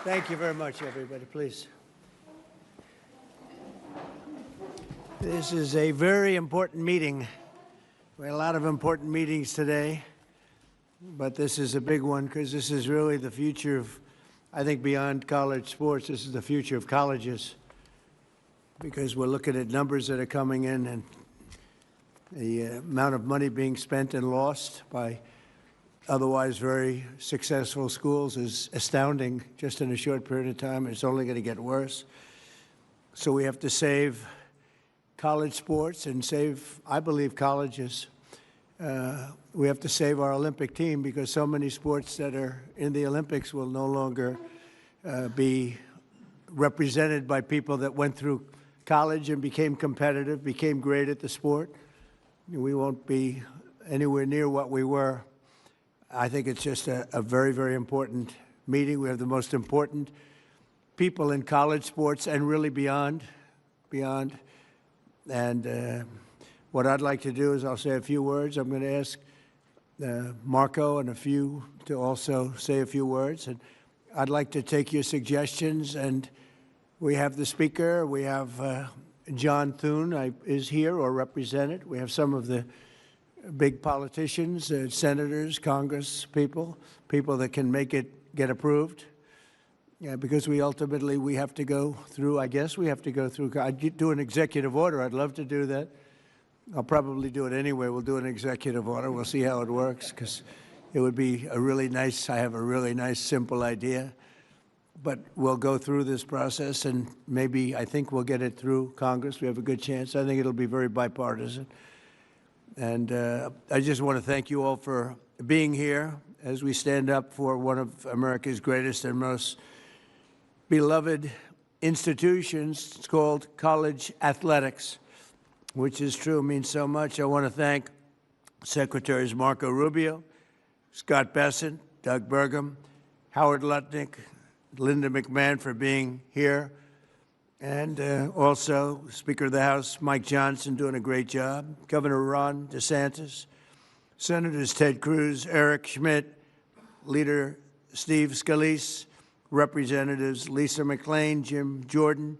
Thank you very much, everybody. Please. This is a very important meeting. We had a lot of important meetings today, but this is a big one because this is really the future of, I think, beyond college sports. This is the future of colleges because we're looking at numbers that are coming in and the amount of money being spent and lost by otherwise very successful schools is astounding just in a short period of time. It's only going to get worse. So we have to save college sports and save, I believe, colleges. We have to save our Olympic team because so many sports that are in the Olympics will no longer be represented by people that went through college and became competitive, became great at the sport. We won't be anywhere near what we were. I think it's just a very, very important meeting. We have the most important people in college sports and really beyond. And what I'd like to do is I'll say a few words. I'm going to ask Marco and a few to also say a few words. And I'd like to take your suggestions. And we have the speaker. We have John Thune is here or represented. We have some of the big politicians, senators, Congress people that can make it get approved. Yeah, because we have to go through, I guess we have to go through, I'd do an executive order. I'd love to do that. I'll probably do it anyway. We'll do an executive order. We'll see how it works because it would be a really nice, I have a really nice, simple idea. But we'll go through this process and maybe I think we'll get it through Congress. We have a good chance. I think it'll be very bipartisan. And I just want to thank you all for being here as we stand up for one of America's greatest and most beloved institutions. It's called college athletics, which is true, means so much. I want to thank Secretaries Marco Rubio, Scott Bessent, Doug Burgum, Howard Lutnick, Linda McMahon for being here, and also Speaker of the House Mike Johnson doing a great job, Governor Ron DeSantis, Senators Ted Cruz, Eric Schmidt, Leader Steve Scalise, Representatives Lisa McClain, Jim Jordan,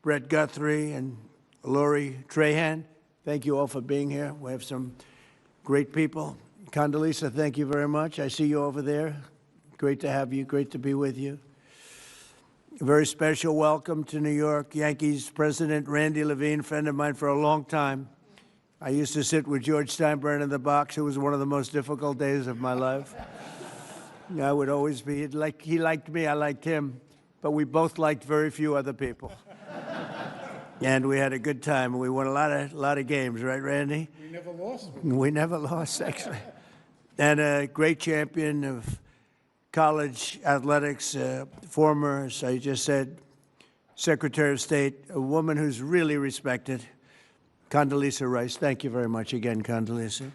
Brett Guthrie, and Lori Trahan. Thank you all for being here. We have some great people. Condoleezza, thank you very much. I see you over there. Great to have you. Great to be with you. A very special welcome to New York Yankees President Randy Levine, friend of mine for a long time. I used to sit with George Steinbrenner in the box. It was one of the most difficult days of my life. I would always be, he liked me, I liked him, but we both liked very few other people. And we had a good time. We won a lot of games, right, Randy? We never lost. We never lost, actually. And a great champion of college athletics, former, as I just said, Secretary of State, a woman who's really respected, Condoleezza Rice. Thank you very much again, Condoleezza.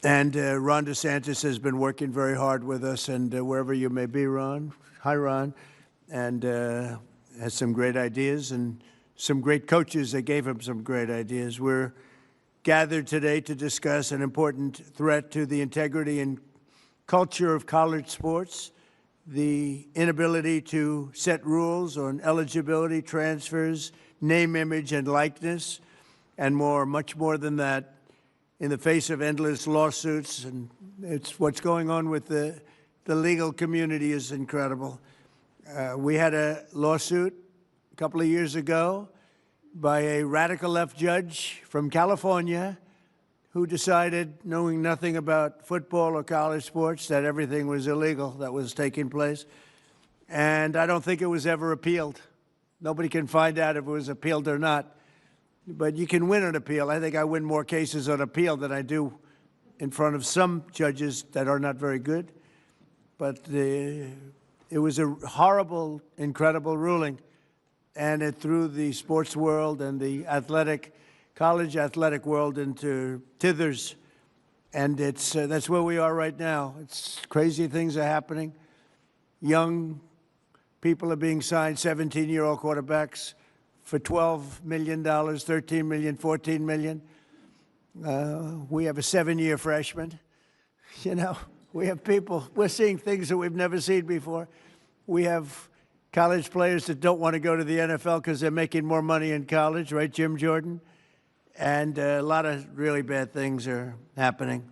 And Ron DeSantis has been working very hard with us, and wherever you may be, Ron, hi, Ron, and has some great ideas and some great coaches that gave him some great ideas. We're gathered today to discuss an important threat to the integrity and culture of college sports, the inability to set rules on eligibility, transfers, name, image, and likeness, and more, much more than that, in the face of endless lawsuits. And it's what's going on with the legal community is incredible. We had a lawsuit a couple of years ago by a radical left judge from California who decided, knowing nothing about football or college sports, that everything was illegal that was taking place. And I don't think it was ever appealed. Nobody can find out if it was appealed or not. But you can win an appeal. I think I win more cases on appeal than I do in front of some judges that are not very good. But it was a horrible, incredible ruling. And it threw the sports world and the college athletic world into tithers. And that's where we are right now. It's crazy things are happening. Young people are being signed, 17-year-old quarterbacks, for $12 million, $13 million, $14 million. We have a 7-year freshman You know, we have people, we're seeing things that we've never seen before. We have college players that don't want to go to the NFL because they're making more money in college, right, Jim Jordan? And a lot of really bad things are happening.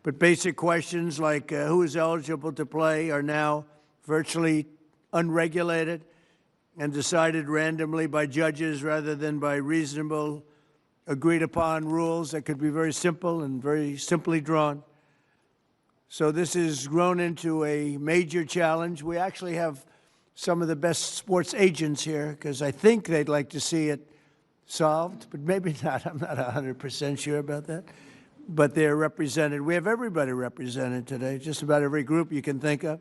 But basic questions like who is eligible to play are now virtually unregulated and decided randomly by judges rather than by reasonable, agreed-upon rules that could be very simple and very simply drawn. So this has grown into a major challenge. We actually have some of the best sports agents here because I think they'd like to see it solved, but maybe not. I'm not 100% sure about that. But they're represented. We have everybody represented today, just about every group you can think of.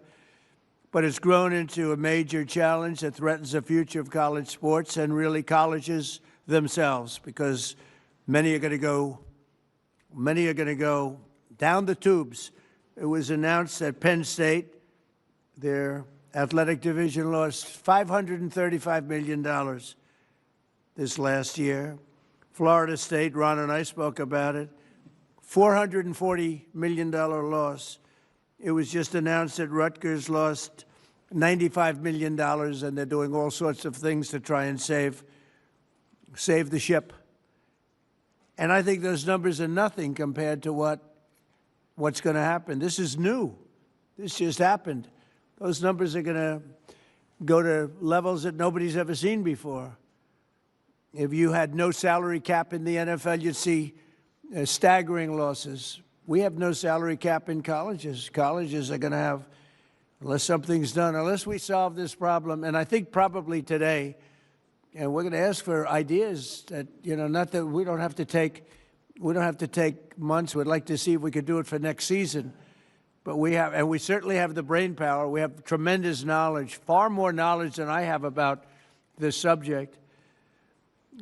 But it's grown into a major challenge that threatens the future of college sports and really colleges themselves, because many are going to go down the tubes. It was announced that Penn State, their athletic division, lost $535 million this last year. Florida State, Ron and I spoke about it, $440 million loss. It was just announced that Rutgers lost $95 million, and they're doing all sorts of things to try and save the ship. And I think those numbers are nothing compared to what's going to happen. This is new. This just happened. Those numbers are going to go to levels that nobody's ever seen before. If you had no salary cap in the NFL, you'd see staggering losses. We have no salary cap in colleges. Colleges are going to have, unless something's done, unless we solve this problem, and I think probably today, and we're going to ask for ideas that, you know, not that we don't have to take months. We'd like to see if we could do it for next season. But we have, and we certainly have the brain power. We have tremendous knowledge, far more knowledge than I have about this subject.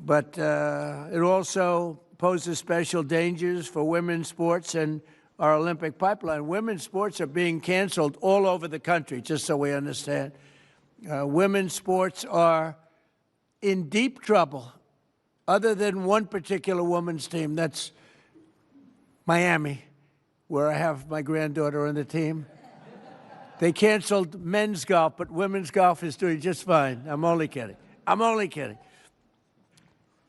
But it also poses special dangers for women's sports and our Olympic pipeline. Women's sports are being canceled all over the country, just so we understand. Women's sports are in deep trouble, other than one particular women's team. That's Miami, where I have my granddaughter on the team. They canceled men's golf, but women's golf is doing just fine. I'm only kidding. I'm only kidding.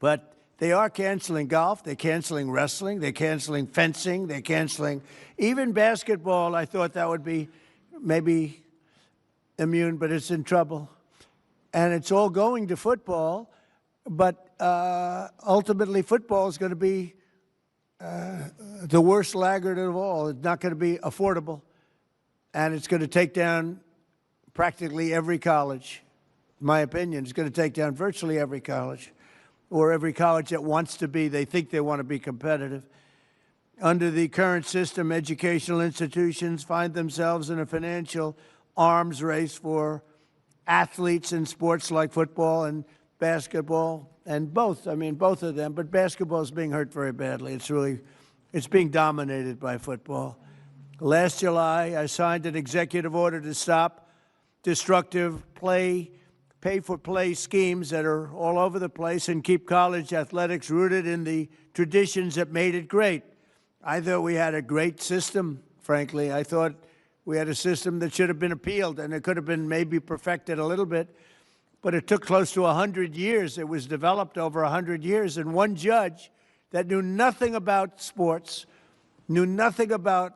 But they are canceling golf, they're canceling wrestling, they're canceling fencing, they're canceling even basketball. I thought that would be maybe immune, but it's in trouble. And it's all going to football, but ultimately football is going to be the worst laggard of all. It's not going to be affordable, and it's going to take down practically every college. In my opinion, it's going to take down virtually every college, or every college that wants to be, they think they want to be competitive. Under the current system, educational institutions find themselves in a financial arms race for athletes in sports like football and basketball, and both of them, but basketball is being hurt very badly. It's being dominated by football. Last July, I signed an executive order to stop destructive pay-for-play schemes that are all over the place and keep college athletics rooted in the traditions that made it great. I thought we had a great system, frankly. I thought we had a system that should have been appealed, and it could have been maybe perfected a little bit, but it took close to 100 years. It was developed over 100 years, and one judge that knew nothing about sports, knew nothing about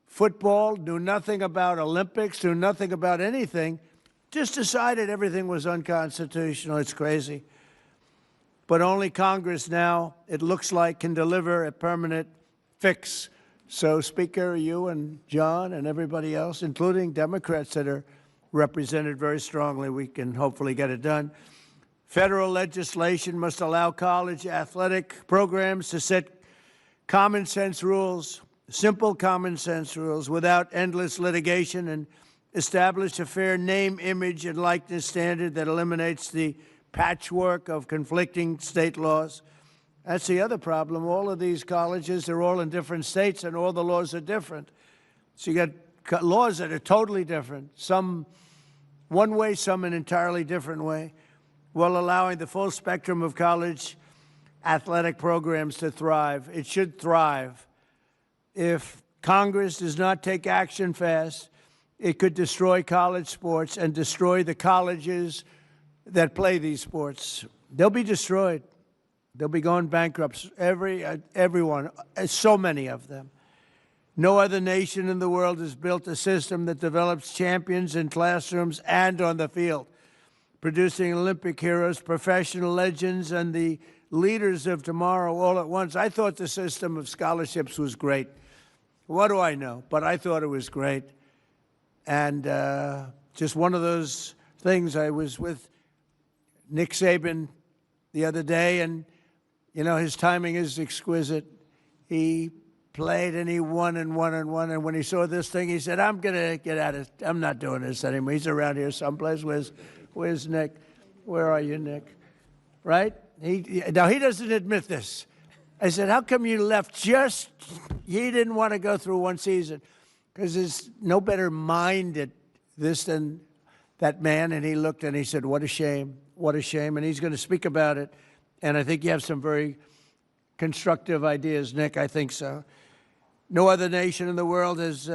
football, knew nothing about Olympics, knew nothing about anything, just decided everything was unconstitutional. It's crazy. But only Congress now, it looks like, can deliver a permanent fix. So, Speaker, you and John and everybody else, including Democrats that are represented very strongly, we can hopefully get it done. Federal legislation must allow college athletic programs to set common sense rules, simple common sense rules, without endless litigation, and establish a fair name, image, and likeness standard that eliminates the patchwork of conflicting state laws. That's the other problem. All of these colleges, they're all in different states, and all the laws are different. So you got laws that are totally different, some one way, some an entirely different way, while allowing the full spectrum of college athletic programs to thrive. It should thrive. If Congress does not take action fast, it could destroy college sports and destroy the colleges that play these sports. They'll be destroyed. They'll be going bankrupt, everyone, so many of them. No other nation in the world has built a system that develops champions in classrooms and on the field, producing Olympic heroes, professional legends, and the leaders of tomorrow all at once. I thought the system of scholarships was great. What do I know? But I thought it was great. And just one of those things. I was with Nick Saban the other day, and, you know, his timing is exquisite. He played and he won and won and won. And when he saw this thing, he said, I'm going to get out of, I'm not doing this anymore. He's around here someplace. Where's Nick? Where are you, Nick? Right? Now, he doesn't admit this. I said, how come you left just, he didn't want to go through one season? Because there's no better mind at this than that man. And he looked and he said, what a shame, what a shame. And he's going to speak about it. And I think you have some very constructive ideas, Nick. I think so. No other nation in the world has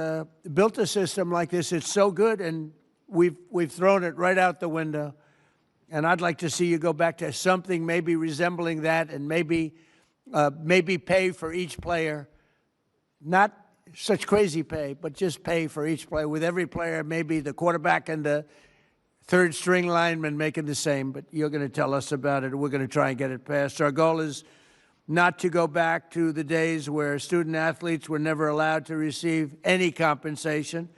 built a system like this. It's so good, and we've thrown it right out the window. And I'd like to see you go back to something maybe resembling that, and maybe pay for each player. Not such crazy pay, but just pay for each player. With every player, maybe the quarterback and the third string lineman making the same. But you're going to tell us about it. We're going to try and get it passed. Our goal is not to go back to the days where student athletes were never allowed to receive any compensation,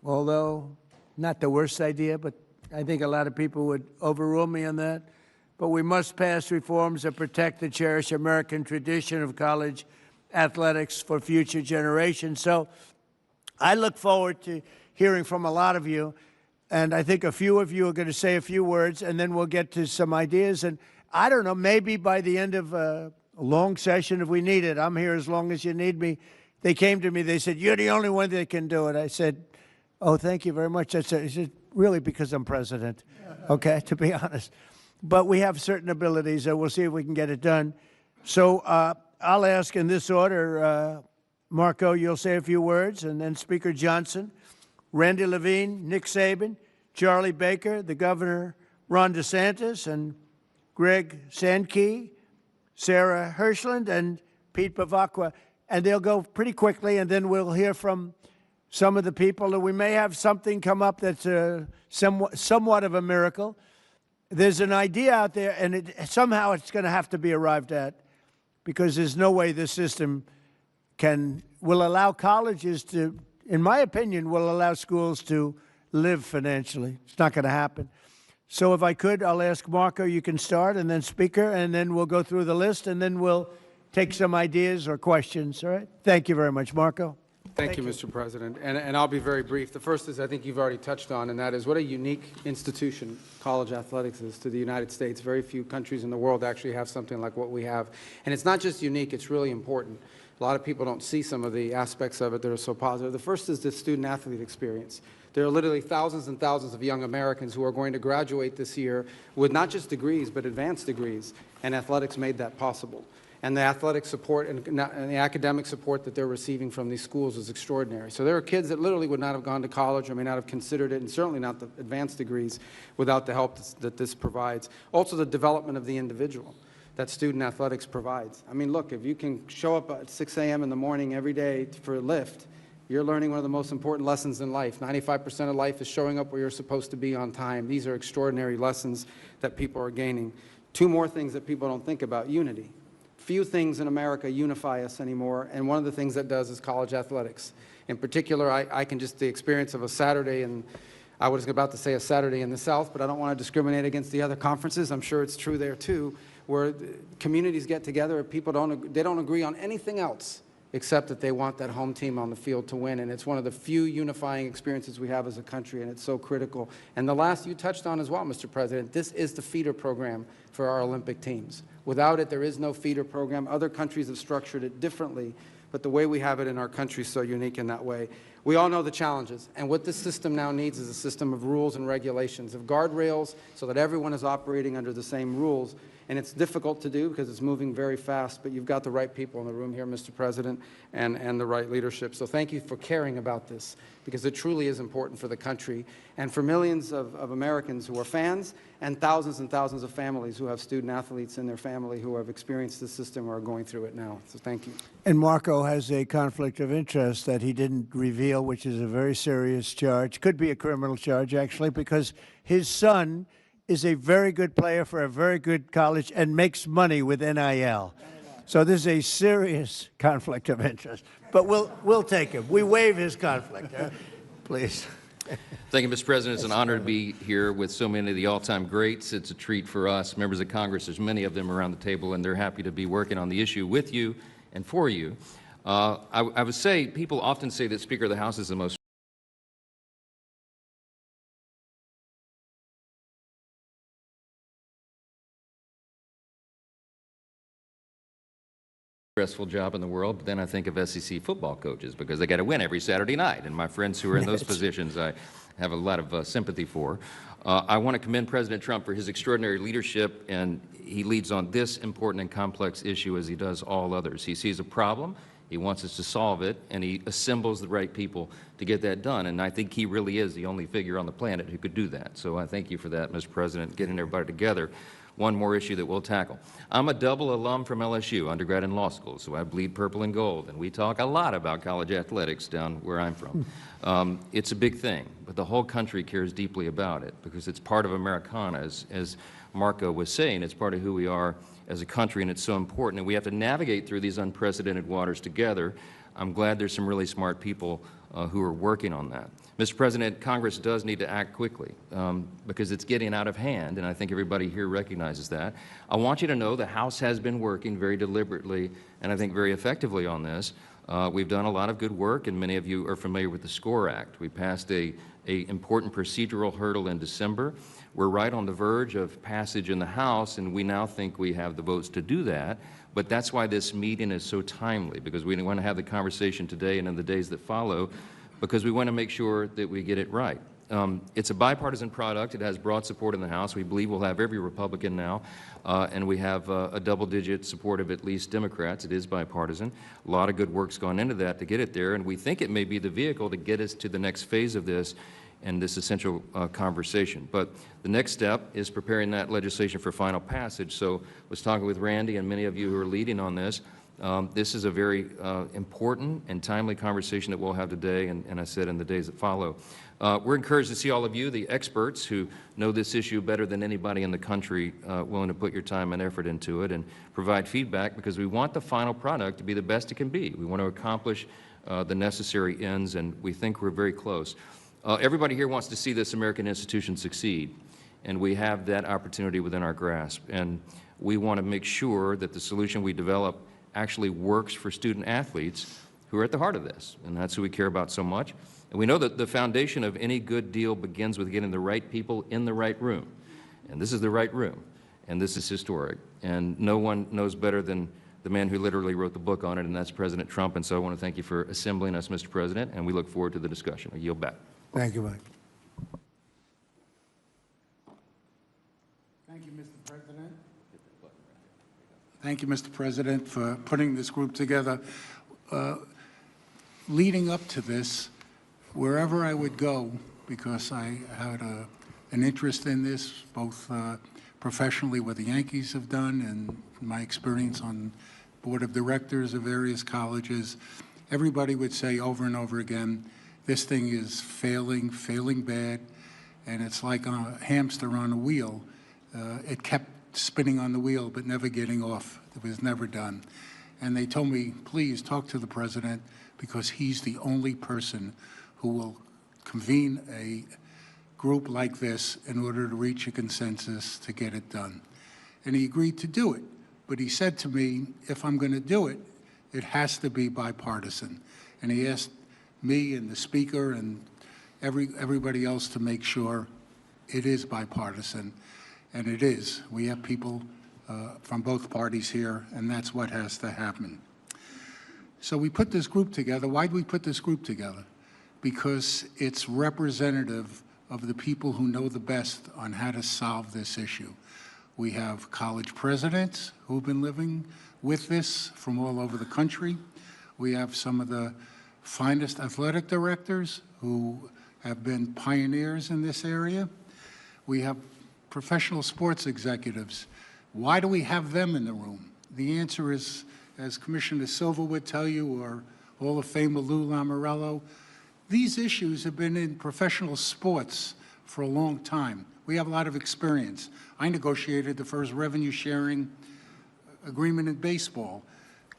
although not the worst idea, but I think a lot of people would overrule me on that. But we must pass reforms that protect the cherished American tradition of college athletics for future generations. So I look forward to hearing from a lot of you, and I think a few of you are going to say a few words, and then we'll get to some ideas. And I don't know, maybe by the end of a long session, if we need it, I'm here as long as you need me. They came to me, they said, you're the only one that can do it. I said, oh, thank you very much. I said, really, because I'm president, okay, to be honest. But we have certain abilities, and we'll see if we can get it done. So I'll ask in this order, Marco, you'll say a few words, and then Speaker Johnson, Randy Levine, Nick Saban, Charlie Baker, the Governor Ron DeSantis, and Greg Sankey, Sarah Hirschland, and Pete Bavacqua. And they'll go pretty quickly, and then we'll hear from some of the people. And we may have something come up that's somewhat of a miracle. There's an idea out there, and somehow it's going to have to be arrived at, because there's no way this system will allow colleges to, in my opinion, will allow schools to live financially. It's not going to happen. So if I could, I'll ask Marco, you can start, and then Speaker, and then we'll go through the list, and then we'll take some ideas or questions, all right? Thank you very much. Marco. Thank you, Mr. President. And I'll be very brief. The first is, I think you've already touched on, and that is what a unique institution college athletics is to the United States. Very few countries in the world actually have something like what we have. And it's not just unique, it's really important. A lot of people don't see some of the aspects of it that are so positive. The first is the student-athlete experience. There are literally thousands and thousands of young Americans who are going to graduate this year with not just degrees, but advanced degrees, and athletics made that possible. And the athletic support and the academic support that they're receiving from these schools is extraordinary. So there are kids that literally would not have gone to college or may not have considered it, and certainly not the advanced degrees, without the help that this provides. Also, the development of the individual that student athletics provides. I mean, look, if you can show up at 6 a.m. in the morning every day for a lift, you're learning one of the most important lessons in life. 95% of life is showing up where you're supposed to be on time. These are extraordinary lessons that people are gaining. Two more things that people don't think about: unity. Few things in America unify us anymore, and one of the things that does is college athletics. In particular, I can just, the experience of a Saturday, and I was about to say a Saturday in the South, but I don't want to discriminate against the other conferences. I'm sure it's true there too, where communities get together and people don't agree on anything else except that they want that home team on the field to win. And it's one of the few unifying experiences we have as a country, and it's so critical. And the last you touched on as well, Mr. President, this is the feeder program for our Olympic teams. Without it, there is no feeder program. Other countries have structured it differently, but the way we have it in our country is so unique in that way. We all know the challenges, and what this system now needs is a system of rules and regulations, of guardrails, so that everyone is operating under the same rules. And it's difficult to do because it's moving very fast, but you've got the right people in the room here, Mr. President, and the right leadership. So thank you for caring about this, because it truly is important for the country and for millions of Americans who are fans and thousands of families who have student athletes in their family who have experienced the system or are going through it now. So thank you. And Marco has a conflict of interest that he didn't reveal, which is a very serious charge. Could be a criminal charge, actually, because his son is a very good player for a very good college and makes money with NIL. So this is a serious conflict of interest. But we'll take him. We waive his conflict. Please. Thank you, Mr. President. It's an honor to be here with so many of the all-time greats. It's a treat for us, members of Congress. There's many of them around the table, and they're happy to be working on the issue with you and for you. I would say, people often say that Speaker of the House is the most stressful job in the world, but then I think of SEC football coaches because they got to win every Saturday night, and my friends who are in those positions I have a lot of sympathy for. I want to commend President Trump for his extraordinary leadership, and he leads on this important and complex issue as he does all others. He sees a problem, he wants us to solve it, and he assembles the right people to get that done, and I think he really is the only figure on the planet who could do that. So I thank you for that, Mr. President, getting everybody together. One more issue that we'll tackle. I'm a double alum from LSU, undergrad and law school, so I bleed purple and gold, and we talk a lot about college athletics down where I'm from. It's a big thing, but the whole country cares deeply about it because it's part of Americana, as Marco was saying. It's part of who we are as a country, and it's so important, and we have to navigate through these unprecedented waters together. I'm glad there's some really smart people who are working on that. Mr. President, Congress does need to act quickly because it's getting out of hand, and I think everybody here recognizes that. I want you to know the House has been working very deliberately and I think very effectively on this. We've done a lot of good work, and many of you are familiar with the SCORE Act. We passed an important procedural hurdle in December. We're right on the verge of passage in the House, and we now think we have the votes to do that. But that's why this meeting is so timely, because we want to have the conversation today and in the days that follow, because we want to make sure that we get it right. It's a bipartisan product. It has broad support in the House. We believe we'll have every Republican now, and we have a double-digit support of at least Democrats. It is bipartisan. A lot of good work's gone into that to get it there, and we think it may be the vehicle to get us to the next phase of this and this essential conversation. But the next step is preparing that legislation for final passage. So I was talking with Randy and many of you who are leading on this. This is a very important and timely conversation that we'll have today, and I said in the days that follow. We're encouraged to see all of you, the experts who know this issue better than anybody in the country, willing to put your time and effort into it and provide feedback, because we want the final product to be the best it can be. We want to accomplish the necessary ends, and we think we're very close. Everybody here wants to see this American institution succeed, and we have that opportunity within our grasp. And we want to make sure that the solution we develop actually works for student athletes who are at the heart of this, and that's who we care about so much. And we know that the foundation of any good deal begins with getting the right people in the right room, and this is the right room, and this is historic. And no one knows better than the man who literally wrote the book on it, and that's President Trump. And so I want to thank you for assembling us, Mr. President, and we look forward to the discussion. I yield back. Thank you, Mike. Thank you, Mr. President. Thank you, Mr. President, for putting this group together. Leading up to this, wherever I would go, because I had an interest in this, both professionally what the Yankees have done and my experience on board of directors of various colleges, everybody would say over and over again, this thing is failing bad, and it's like a hamster on a wheel. It kept spinning on the wheel but never getting off. It was never done. And they told me, please talk to the president, because he's the only person who will convene a group like this in order to reach a consensus to get it done. And he agreed to do it. But he said to me, if I'm going to do it, it has to be bipartisan. And he asked me and the speaker and everybody else to make sure it is bipartisan. And it is. We have people from both parties here, and that's what has to happen. So we put this group together. Why did we put this group together? Because it's representative of the people who know the best on how to solve this issue. We have college presidents who've been living with this from all over the country. We have some of the finest athletic directors who have been pioneers in this area. We have professional sports executives. Why do we have them in the room? The answer is, as Commissioner Silva would tell you, or Hall of Famer Lou Lamoriello, these issues have been in professional sports for a long time. We have a lot of experience. I negotiated the first revenue sharing agreement in baseball.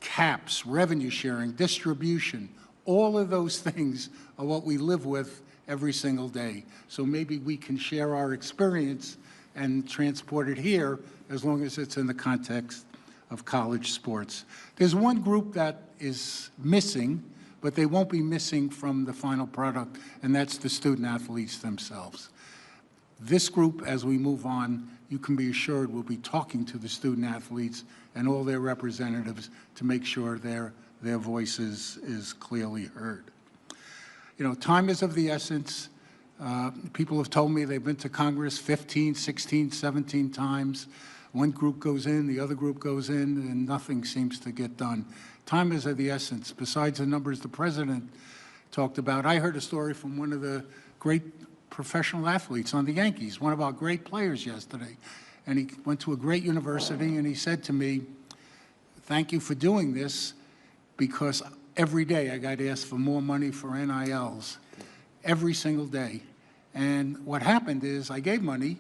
Caps, revenue sharing, distribution, all of those things are what we live with every single day. So maybe we can share our experience and transport it here as long as it's in the context of college sports. There's one group that is missing, but they won't be missing from the final product, and that's the student athletes themselves. This group, as we move on, you can be assured we'll be talking to the student athletes and all their representatives to make sure their voice is clearly heard. You know, time is of the essence. People have told me they've been to Congress 15, 16, 17 times. One group goes in, the other group goes in, and nothing seems to get done. Time is of the essence. Besides the numbers the president talked about, I heard a story from one of the great professional athletes on the Yankees, one of our great players yesterday. And he went to a great university, and he said to me, "Thank you for doing this, because every day I got asked for more money for NILs, every single day." And what happened is I gave money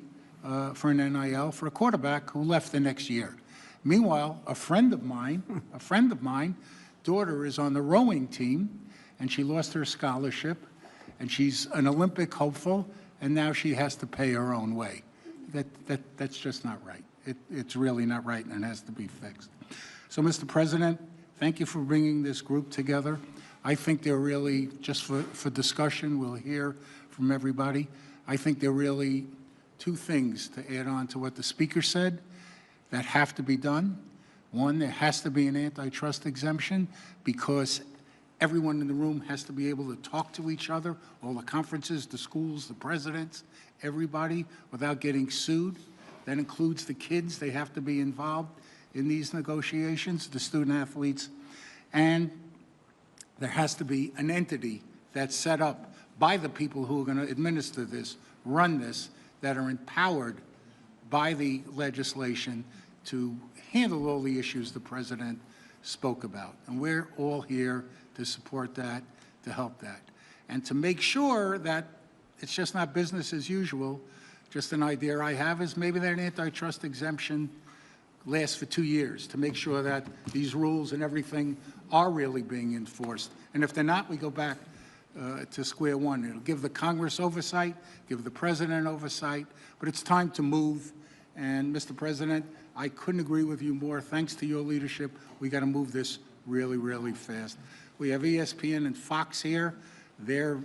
for an NIL for a quarterback who left the next year. Meanwhile, a friend of mine, daughter is on the rowing team, and she lost her scholarship, and she's an Olympic hopeful, and now she has to pay her own way. That's just not right. It's really not right, and it has to be fixed. So, Mr. President, thank you for bringing this group together. I think they're really, just for discussion, we'll hear from everybody. I think there are really two things to add on to what the speaker said that have to be done. One, there has to be an antitrust exemption, because everyone in the room has to be able to talk to each other, all the conferences, the schools, the presidents, everybody, without getting sued. That includes the kids. They have to be involved in these negotiations, the student athletes. And there has to be an entity that's set up by the people who are going to administer this, run this, that are empowered by the legislation to handle all the issues the president spoke about. And we're all here to support that, to help that. And to make sure that it's just not business as usual. Just an idea I have is maybe that antitrust exemption lasts for 2 years to make sure that these rules and everything are really being enforced. And if they're not, we go back to square one. It'll give the Congress oversight, give the president oversight, but it's time to move. And Mr. President, I couldn't agree with you more. Thanks to your leadership, we got to move this really, really fast. We have ESPN and Fox here. They're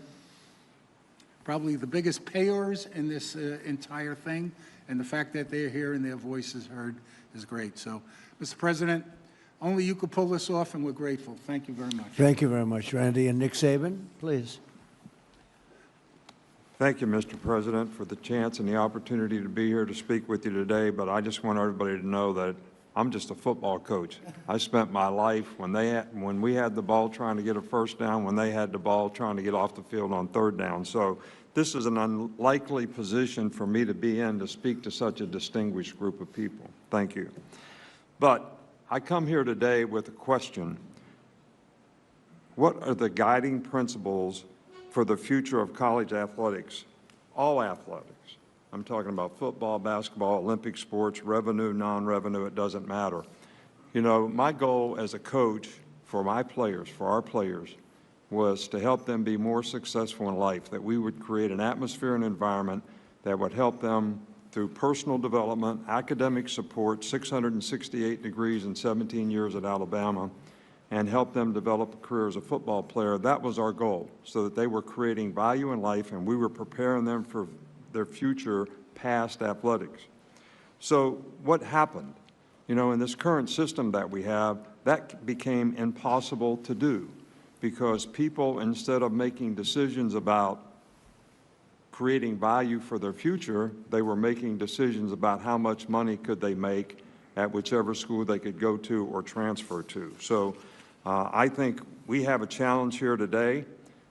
probably the biggest payers in this entire thing, and the fact that they're here and their voice is heard is great. So, Mr. President, only you could pull this off, and we're grateful. Thank you very much. Thank you very much, Randy. And Nick Saban, please. Thank you, Mr. President, for the chance and the opportunity to be here to speak with you today, but I just want everybody to know that I'm just a football coach. I spent my life when we had the ball trying to get a first down, when they had the ball trying to get off the field on third down. So this is an unlikely position for me to be in to speak to such a distinguished group of people. Thank you. But I come here today with a question. What are the guiding principles for the future of college athletics, all athletics? I'm talking about football, basketball, Olympic sports, revenue, non-revenue, it doesn't matter. You know, my goal as a coach for my players, for our players, was to help them be more successful in life, that we would create an atmosphere and environment that would help them through personal development, academic support, 668 degrees and 17 years at Alabama, and help them develop a career as a football player. That was our goal, so that they were creating value in life and we were preparing them for their future past athletics. So what happened? You know, in this current system that we have, that became impossible to do because people, instead of making decisions about creating value for their future, they were making decisions about how much money could they make at whichever school they could go to or transfer to. So I think we have a challenge here today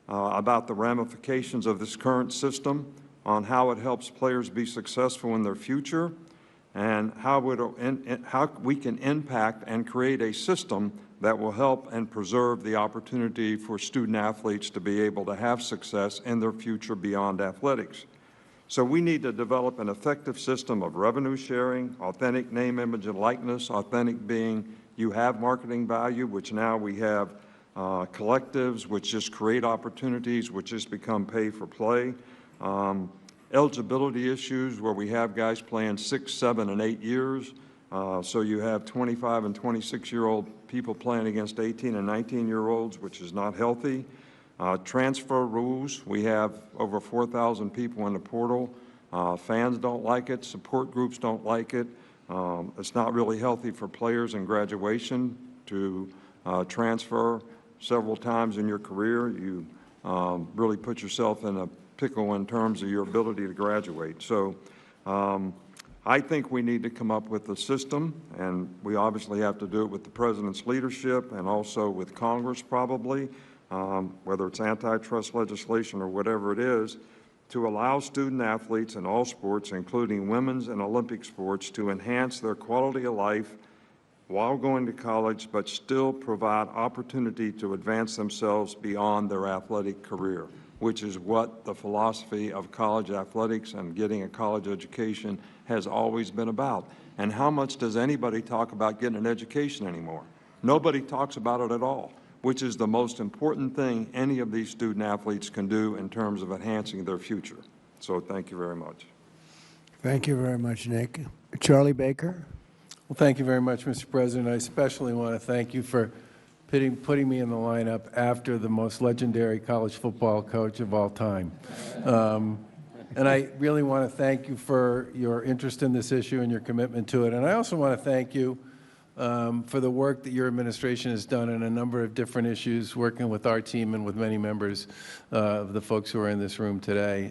about the ramifications of this current system on how it helps players be successful in their future and how we can impact and create a system that will help and preserve the opportunity for student athletes to be able to have success in their future beyond athletics. So we need to develop an effective system of revenue sharing, authentic name, image, and likeness, authentic being you have marketing value, which now we have collectives, which just create opportunities, which just become pay for play. Eligibility issues where we have guys playing 6, 7, and 8 years. So you have 25 and 26-year-old people playing against 18 and 19-year-olds, which is not healthy. Transfer rules, we have over 4,000 people in the portal. Fans don't like it, support groups don't like it. It's not really healthy for players in graduation to transfer several times in your career. You really put yourself in a pickle in terms of your ability to graduate. So I think we need to come up with a system, and we obviously have to do it with the President's leadership and also with Congress probably, whether it's antitrust legislation or whatever it is, to allow student athletes in all sports, including women's and Olympic sports, to enhance their quality of life while going to college, but still provide opportunity to advance themselves beyond their athletic career, which is what the philosophy of college athletics and getting a college education has always been about. And how much does anybody talk about getting an education anymore? Nobody talks about it at all, which is the most important thing any of these student athletes can do in terms of enhancing their future. So thank you very much. Thank you very much, Nick. Charlie Baker. Well, thank you very much, Mr. President. I especially want to thank you for putting me in the lineup after the most legendary college football coach of all time. And I really want to thank you for your interest in this issue and your commitment to it. And I also want to thank you for the work that your administration has done on a number of different issues, working with our team and with many members of the folks who are in this room today.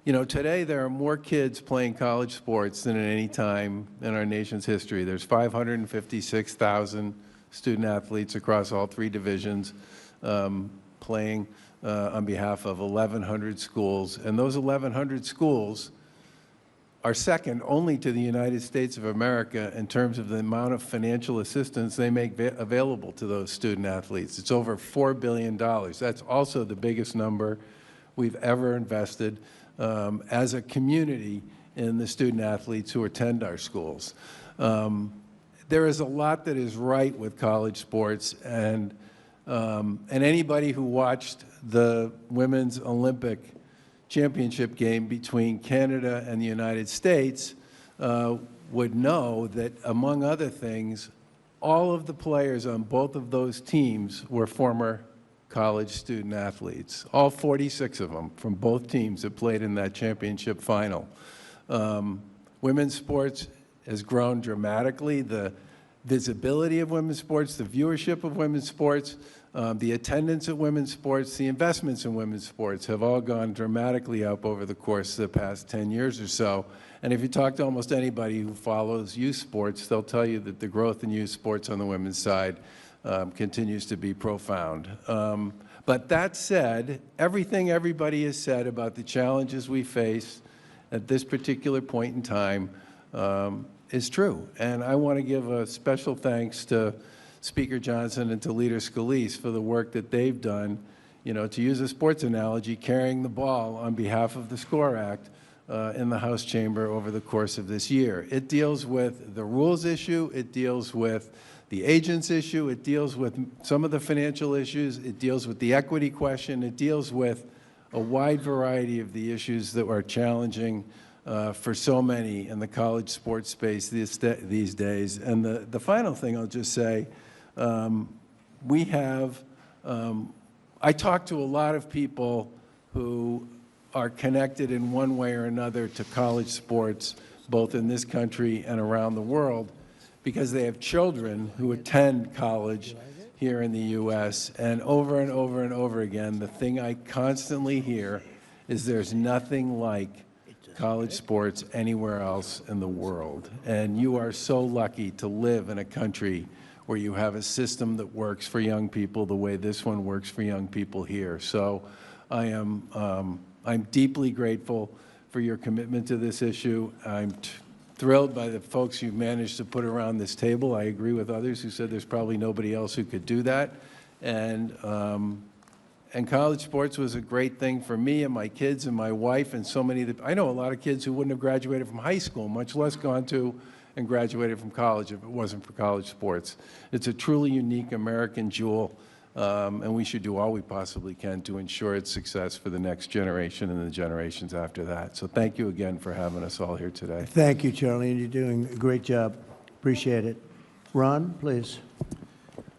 You know, today there are more kids playing college sports than at any time in our nation's history. There's 556,000 student athletes across all 3 divisions playing on behalf of 1,100 schools. And those 1,100 schools are second only to the United States of America in terms of the amount of financial assistance they make available to those student athletes. It's over $4 billion. That's also the biggest number we've ever invested as a community in the student athletes who attend our schools. There is a lot that is right with college sports, and anybody who watched the Women's Olympic Championship game between Canada and the United States would know that, among other things, all of the players on both of those teams were former college student athletes. All 46 of them from both teams that played in that championship final. Women's sports has grown dramatically. The visibility of women's sports, the viewership of women's sports, the attendance at women's sports, the investments in women's sports have all gone dramatically up over the course of the past 10 years or so. And if you talk to almost anybody who follows youth sports, they'll tell you that the growth in youth sports on the women's side continues to be profound. But that said, everything everybody has said about the challenges we face at this particular point in time is true. And I want to give a special thanks to Speaker Johnson and to Leader Scalise for the work that they've done, you know, to use a sports analogy, carrying the ball on behalf of the SCORE Act in the House chamber over the course of this year. It deals with the rules issue, it deals with the agents issue, it deals with some of the financial issues, it deals with the equity question, it deals with a wide variety of the issues that are challenging for so many in the college sports space these days. And the final thing I'll just say, we have, I talk to a lot of people who are connected in one way or another to college sports, both in this country and around the world. because they have children who attend college here in the U.S. And over and over and over again, the thing I constantly hear is there's nothing like college sports anywhere else in the world. And you are so lucky to live in a country where you have a system that works for young people the way this one works for young people here. So I'm deeply grateful for your commitment to this issue. I'm thrilled by the folks you've managed to put around this table. I agree with others who said there's probably nobody else who could do that. And college sports was a great thing for me and my kids and my wife and so many I know a lot of kids who wouldn't have graduated from high school, much less gone to and graduated from college if it wasn't for college sports. It's a truly unique American jewel, and we should do all we possibly can to ensure its success for the next generation and the generations after that. So thank you again for having us all here today. Thank you, Charlie, and you're doing a great job. Appreciate it. Ron, please.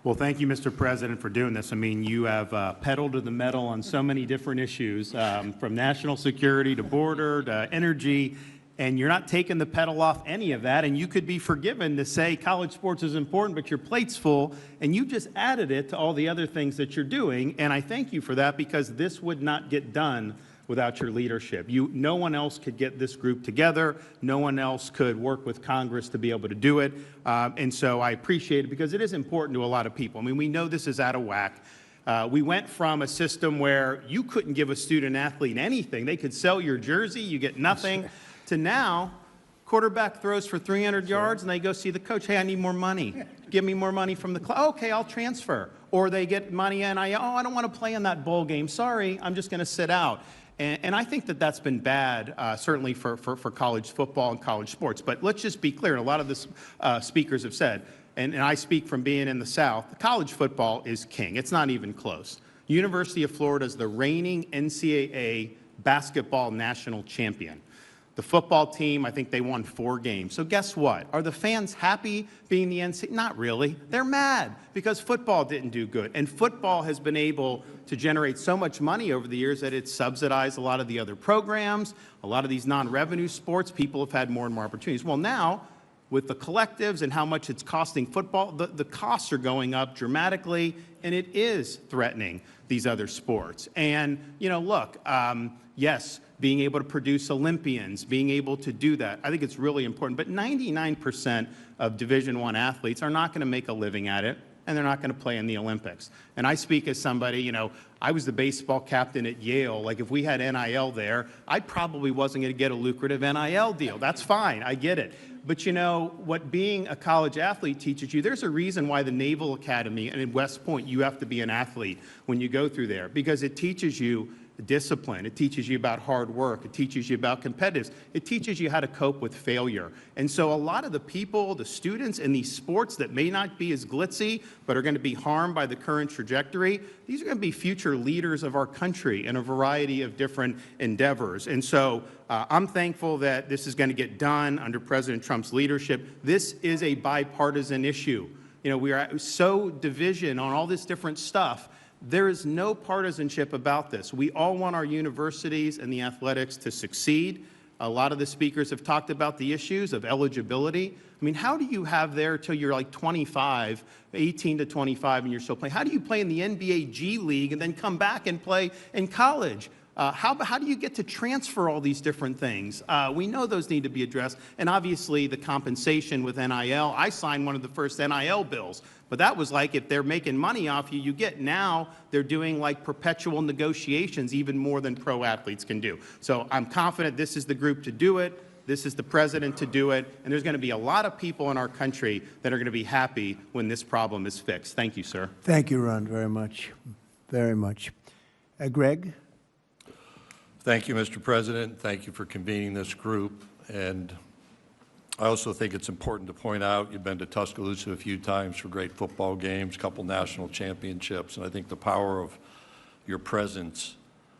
Well, thank you, Mr. President, for doing this. I mean, you have pedaled to the metal on so many different issues, from national security to border to energy, and you're not taking the pedal off any of that, and you could be forgiven to say college sports is important, but your plate's full, and you just added it to all the other things that you're doing, and I thank you for that because this would not get done without your leadership. No one else could get this group together. No one else could work with Congress to be able to do it. And so I appreciate it because it is important to a lot of people. I mean, we know this is out of whack. We went from a system where you couldn't give a student athlete anything. They could sell your jersey, you get nothing, to now, quarterback throws for 300 yards and they go see the coach. Hey, I need more money. Give me more money from the club. Okay, I'll transfer. Or they get money and I don't want to play in that bowl game. Sorry, I'm just going to sit out. And I think that that's been bad, certainly for college football and college sports. But let's just be clear, and a lot of the speakers have said, and I speak from being in the South, college football is king. It's not even close. University of Florida is the reigning NCAA basketball national champion. The football team, I think they won 4 games. So guess what? Are the fans happy being the NCAA? Not really. They're mad because football didn't do good. And football has been able to generate so much money over the years that it's subsidized a lot of the other programs, a lot of these non-revenue sports. People have had more and more opportunities. Well, now, with the collectives and how much it's costing football, the costs are going up dramatically, and it is threatening these other sports. And, you know, look, yes, being able to produce Olympians, being able to do that, I think it's really important. But 99% of Division I athletes are not going to make a living at it, and they're not going to play in the Olympics. And I speak as somebody, you know, I was the baseball captain at Yale. Like, if we had NIL there, I probably wasn't going to get a lucrative NIL deal. That's fine. I get it. But, you know, what being a college athlete teaches you, there's a reason why the Naval Academy and in West Point, you have to be an athlete when you go through there, because it teaches you discipline. It teaches you about hard work. It teaches you about competitiveness. It teaches you how to cope with failure. And so a lot of the people, the students in these sports that may not be as glitzy, but are going to be harmed by the current trajectory, these are going to be future leaders of our country in a variety of different endeavors. And so I'm thankful that this is going to get done under President Trump's leadership. This is a bipartisan issue. You know, we are so division on all this different stuff. There is no partisanship about this. We all want our universities and the athletics to succeed. A lot of the speakers have talked about the issues of eligibility. I mean, how do you have there till you're like 25, 18 to 25, and you're still playing? How do you play in the NBA G League and then come back and play in college? How do you get to transfer all these different things? We know those need to be addressed. And obviously, the compensation with NIL. I signed one of the first NIL bills. But that was like, if they're making money off you, you get. Now they're doing like perpetual negotiations, even more than pro athletes can do. So I'm confident this is the group to do it. This is the president to do it. And there's going to be a lot of people in our country that are going to be happy when this problem is fixed. Thank you, sir. Thank you, Ron, very much. Very much. Greg? Thank you, Mr. President. Thank you for convening this group. And I also think it's important to point out you've been to Tuscaloosa a few times for great football games, a couple national championships, and I think the power of your presence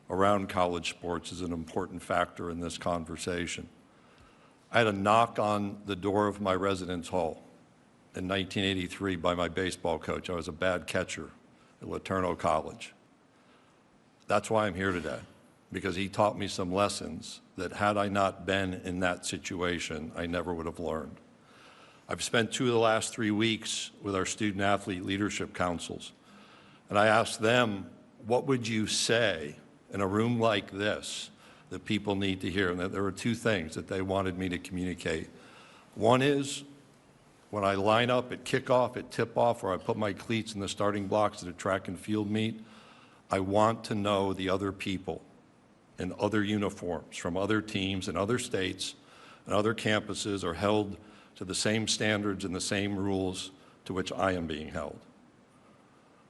around college sports is an important factor in this conversation. I had a knock on the door of my residence hall in 1983 by my baseball coach. I was a bad catcher at Laterno College. That's why I'm here today, because he taught me some lessons that had I not been in that situation, I never would have learned. I've spent 2 of the last 3 weeks with our student-athlete leadership councils, and I asked them, what would you say in a room like this that people need to hear? And that there were 2 things that they wanted me to communicate. One is, when I line up at kickoff, at tip-off, or I put my cleats in the starting blocks at a track and field meet, I want to know the other people in other uniforms from other teams and other states and other campuses are held to the same standards and the same rules to which I am being held.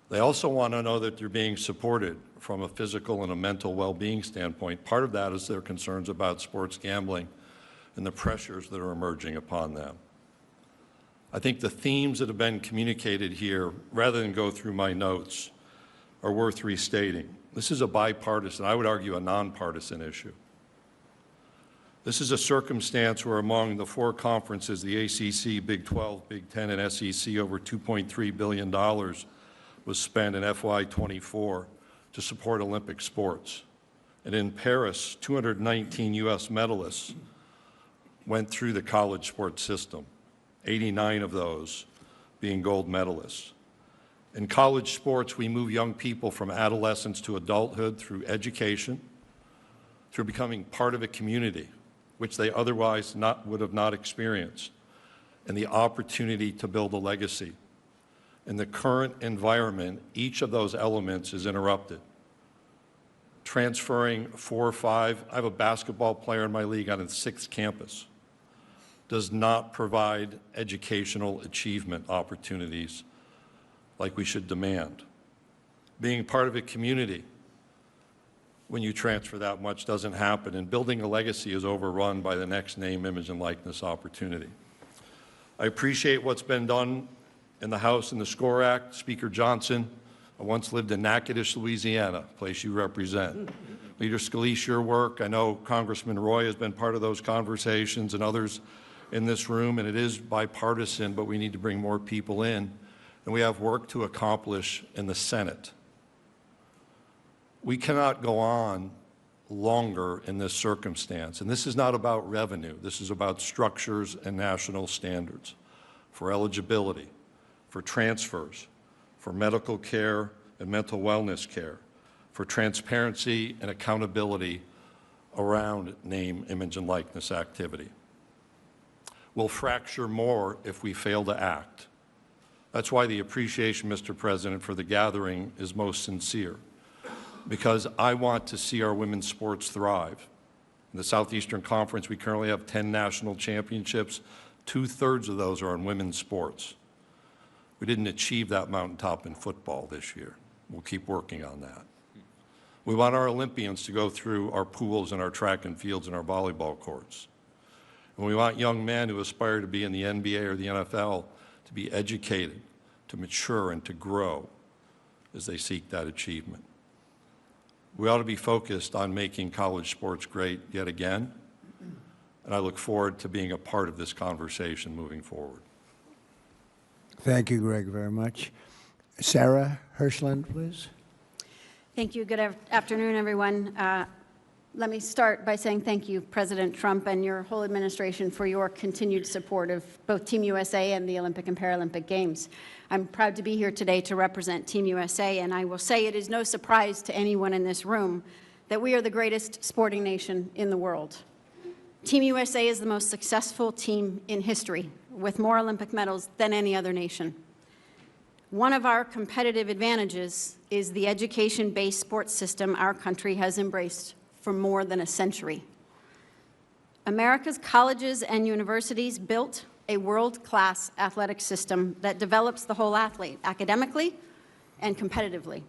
They also want to know that they're being supported from a physical and a mental well-being standpoint. Part of that is their concerns about sports gambling and the pressures that are emerging upon them. I think the themes that have been communicated here, rather than go through my notes, are worth restating. This is a bipartisan, I would argue a nonpartisan issue. This is a circumstance where among the 4 conferences, the ACC, Big 12, Big 10, and SEC, over $2.3 billion was spent in FY24 to support Olympic sports. And in Paris, 219 U.S. medalists went through the college sports system, 89 of those being gold medalists. In college sports, we move young people from adolescence to adulthood through education, through becoming part of a community, which they otherwise would have not experienced, and the opportunity to build a legacy. In the current environment, each of those elements is interrupted. Transferring 4 or 5, I have a basketball player in my league on a 6th campus, does not provide educational achievement opportunities like we should demand. Being part of a community when you transfer that much doesn't happen, and building a legacy is overrun by the next name, image, and likeness opportunity. I appreciate what's been done in the House and the SCORE Act. Speaker Johnson, I once lived in Natchitoches, Louisiana, a place you represent. Leader Scalise, your work, I know Congressman Roy has been part of those conversations and others in this room, and it is bipartisan, but we need to bring more people in, and we have work to accomplish in the Senate. We cannot go on longer in this circumstance, and this is not about revenue. This is about structures and national standards for eligibility, for transfers, for medical care and mental wellness care, for transparency and accountability around name, image, and likeness activity. We'll fracture more if we fail to act. That's why the appreciation, Mr. President, for the gathering is most sincere, because I want to see our women's sports thrive. In the Southeastern Conference, we currently have 10 national championships. 2/3 of those are in women's sports. We didn't achieve that mountaintop in football this year. We'll keep working on that. We want our Olympians to go through our pools and our track and fields and our volleyball courts. And we want young men who aspire to be in the NBA or the NFL to be educated, to mature, and to grow as they seek that achievement. We ought to be focused on making college sports great yet again, and I look forward to being a part of this conversation moving forward. Thank you, Greg, very much. Sarah Hirschland, please. Thank you. Good afternoon, everyone. Let me start by saying thank you, President Trump and your whole administration, for your continued support of both Team USA and the Olympic and Paralympic Games. I'm proud to be here today to represent Team USA, and I will say it is no surprise to anyone in this room that we are the greatest sporting nation in the world. Team USA is the most successful team in history, with more Olympic medals than any other nation. One of our competitive advantages is the education-based sports system our country has embraced for more than a century. America's colleges and universities built a world-class athletic system that develops the whole athlete, academically and competitively.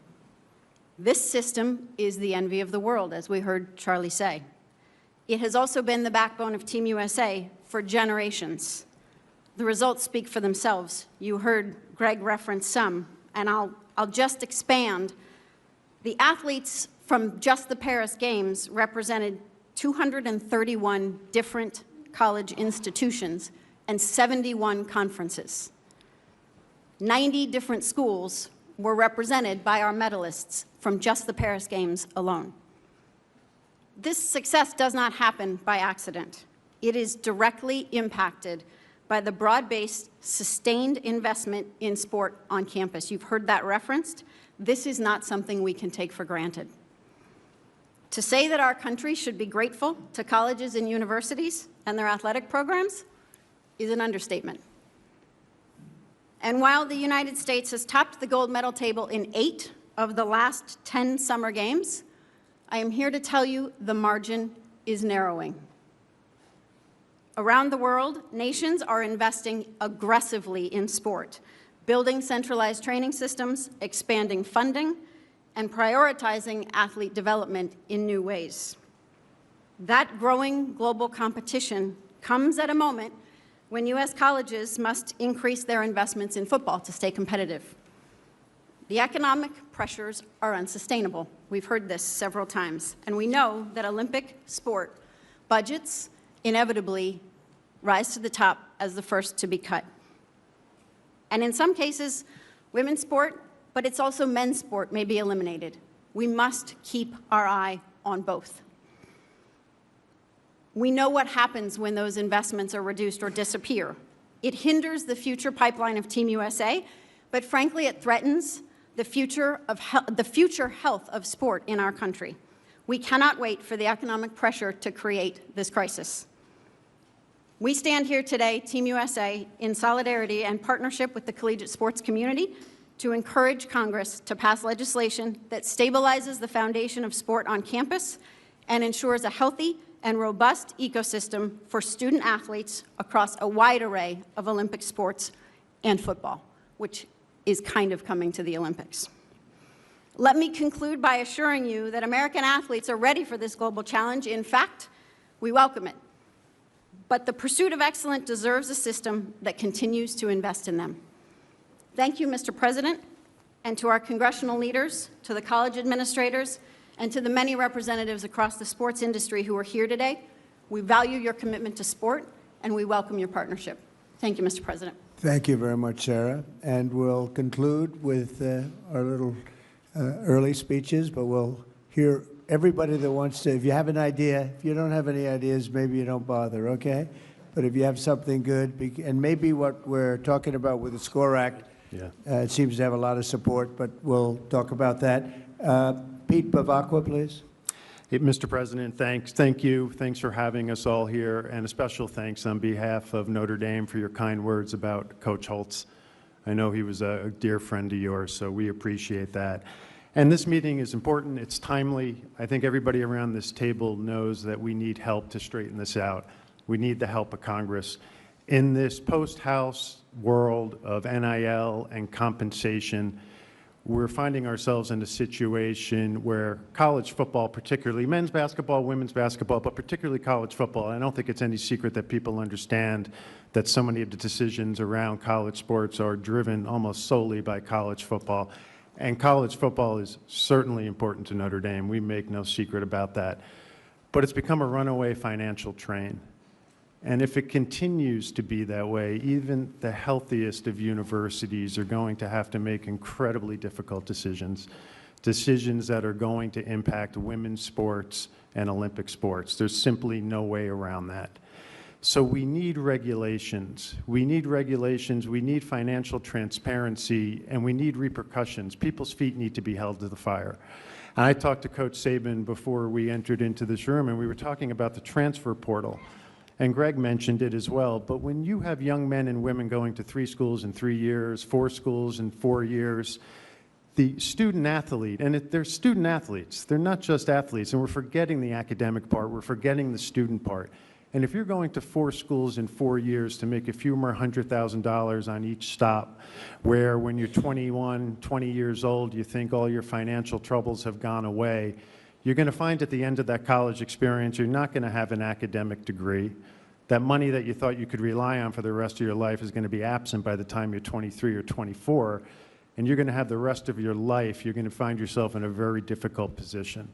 This system is the envy of the world, as we heard Charlie say. It has also been the backbone of Team USA for generations. The results speak for themselves. You heard Greg reference some, and I'll just expand. The athletes from just the Paris Games represented 231 different college institutions and 71 conferences. 90 different schools were represented by our medalists from just the Paris Games alone. This success does not happen by accident. It is directly impacted by the broad-based, sustained investment in sport on campus. You've heard that referenced. This is not something we can take for granted. To say that our country should be grateful to colleges and universities and their athletic programs is an understatement. And while the United States has topped the gold medal table in 8 of the last 10 summer games, I am here to tell you the margin is narrowing. Around the world, nations are investing aggressively in sport, building centralized training systems, expanding funding, and prioritizing athlete development in new ways. That growing global competition comes at a moment when U.S. colleges must increase their investments in football to stay competitive. The economic pressures are unsustainable. We've heard this several times, and we know that Olympic sport budgets inevitably rise to the top as the first to be cut. And in some cases, women's sport, but it's also men's sport, may be eliminated. We must keep our eye on both. We know what happens when those investments are reduced or disappear. It hinders the future pipeline of Team USA, but frankly, it threatens the future health of sport in our country. We cannot wait for the economic pressure to create this crisis. We stand here today, Team USA, in solidarity and partnership with the collegiate sports community to encourage Congress to pass legislation that stabilizes the foundation of sport on campus and ensures a healthy and robust ecosystem for student athletes across a wide array of Olympic sports and football, which is kind of coming to the Olympics. Let me conclude by assuring you that American athletes are ready for this global challenge. In fact, we welcome it. But the pursuit of excellence deserves a system that continues to invest in them. Thank you, Mr. President, and to our congressional leaders, to the college administrators, and to the many representatives across the sports industry who are here today. We value your commitment to sport, and we welcome your partnership. Thank you, Mr. President. Thank you very much, Sarah. And we'll conclude with our little early speeches, but we'll hear everybody that wants to. If you have an idea, if you don't have any ideas, maybe you don't bother, okay? But if you have something good, and maybe what we're talking about with the SCORE Act, it seems to have a lot of support, but we'll talk about that. Pete Bavacqua, please. Hey, Mr. President, thank you. Thanks for having us all here, and a special thanks on behalf of Notre Dame for your kind words about Coach Holtz. I know he was a dear friend of yours, so we appreciate that. And this meeting is important. It's timely. I think everybody around this table knows that we need help to straighten this out. We need the help of Congress. In this post-House world of NIL and compensation, we're finding ourselves in a situation where college football, particularly men's basketball, women's basketball, but particularly college football, I don't think it's any secret that people understand that so many of the decisions around college sports are driven almost solely by college football. And college football is certainly important to Notre Dame. We make no secret about that. But it's become a runaway financial train. And if it continues to be that way, even the healthiest of universities are going to have to make incredibly difficult decisions that are going to impact women's sports and Olympic sports. There's simply no way around that. So we need regulations. We need regulations, we need financial transparency, and we need repercussions. People's feet need to be held to the fire. And I talked to Coach Saban before we entered into this room, and we were talking about the transfer portal. And Greg mentioned it as well, but when you have young men and women going to 3 schools in 3 years, 4 schools in 4 years, the student athlete, and they're student athletes, they're not just athletes, and we're forgetting the academic part, we're forgetting the student part. And if you're going to 4 schools in 4 years to make a few more $100,000 on each stop, where when you're 21, 20 years old, you think all your financial troubles have gone away, you're going to find at the end of that college experience, you're not going to have an academic degree. That money that you thought you could rely on for the rest of your life is going to be absent by the time you're 23 or 24, and you're going to have the rest of your life, you're going to find yourself in a very difficult position.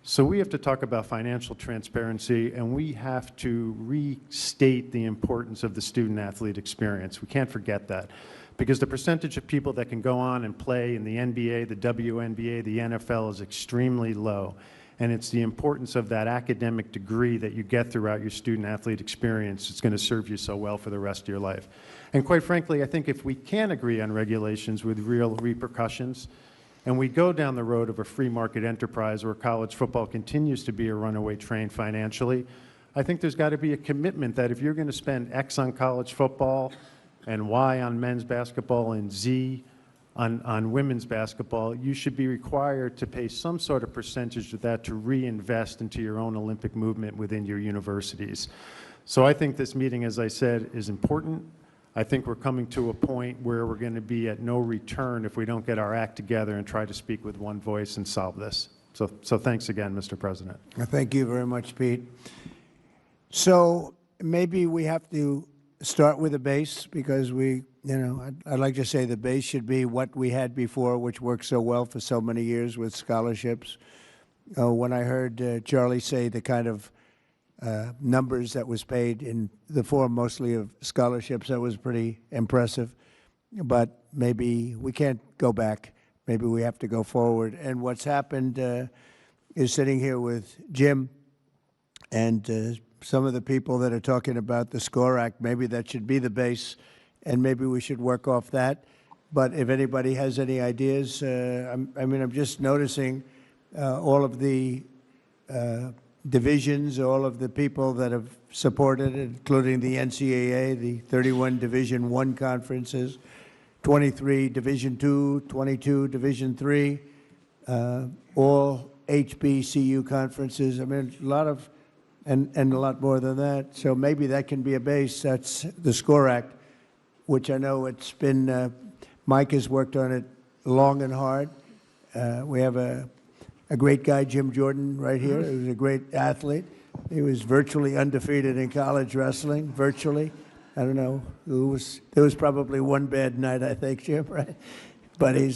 So we have to talk about financial transparency, and we have to restate the importance of the student-athlete experience. We can't forget that, because the percentage of people that can go on and play in the NBA, the WNBA, the NFL is extremely low. and it's the importance of that academic degree that you get throughout your student-athlete experience. It's going to serve you so well for the rest of your life. And quite frankly, I think if we can agree on regulations with real repercussions, and we go down the road of a free market enterprise where college football continues to be a runaway train financially, I think there's got to be a commitment that if you're going to spend X on college football and Y on men's basketball and Z on women's basketball, you should be required to pay some sort of percentage of that to reinvest into your own Olympic movement within your universities. So I think this meeting, as I said, is important. I think we're coming to a point where we're going to be at no return if we don't get our act together and try to speak with one voice and solve this. So thanks again, Mr. President. Thank you very much, Pete. So maybe we have to start with a base because I'd like to say the base should be what we had before, which worked so well for so many years with scholarships. When I heard Charlie say the kind of numbers that was paid in the form mostly of scholarships, that was pretty impressive. But maybe we can't go back. Maybe we have to go forward. And what's happened is sitting here with Jim and some of the people that are talking about the SCORE Act, maybe that should be the base, and maybe we should work off that. But if anybody has any ideas, I'm just noticing all of the divisions, all of the people that have supported it, including the NCAA, the 31 Division I conferences, 23 Division II, 22 Division III, all HBCU conferences. I mean, a lot of, and a lot more than that. So maybe that can be a base. That's the SCORE Act, which I know it's been, Mike has worked on it long and hard. We have a great guy, Jim Jordan, right here. He was a great athlete. He was virtually undefeated in college wrestling, virtually. I don't know. There was probably one bad night, I think, Jim, right? But he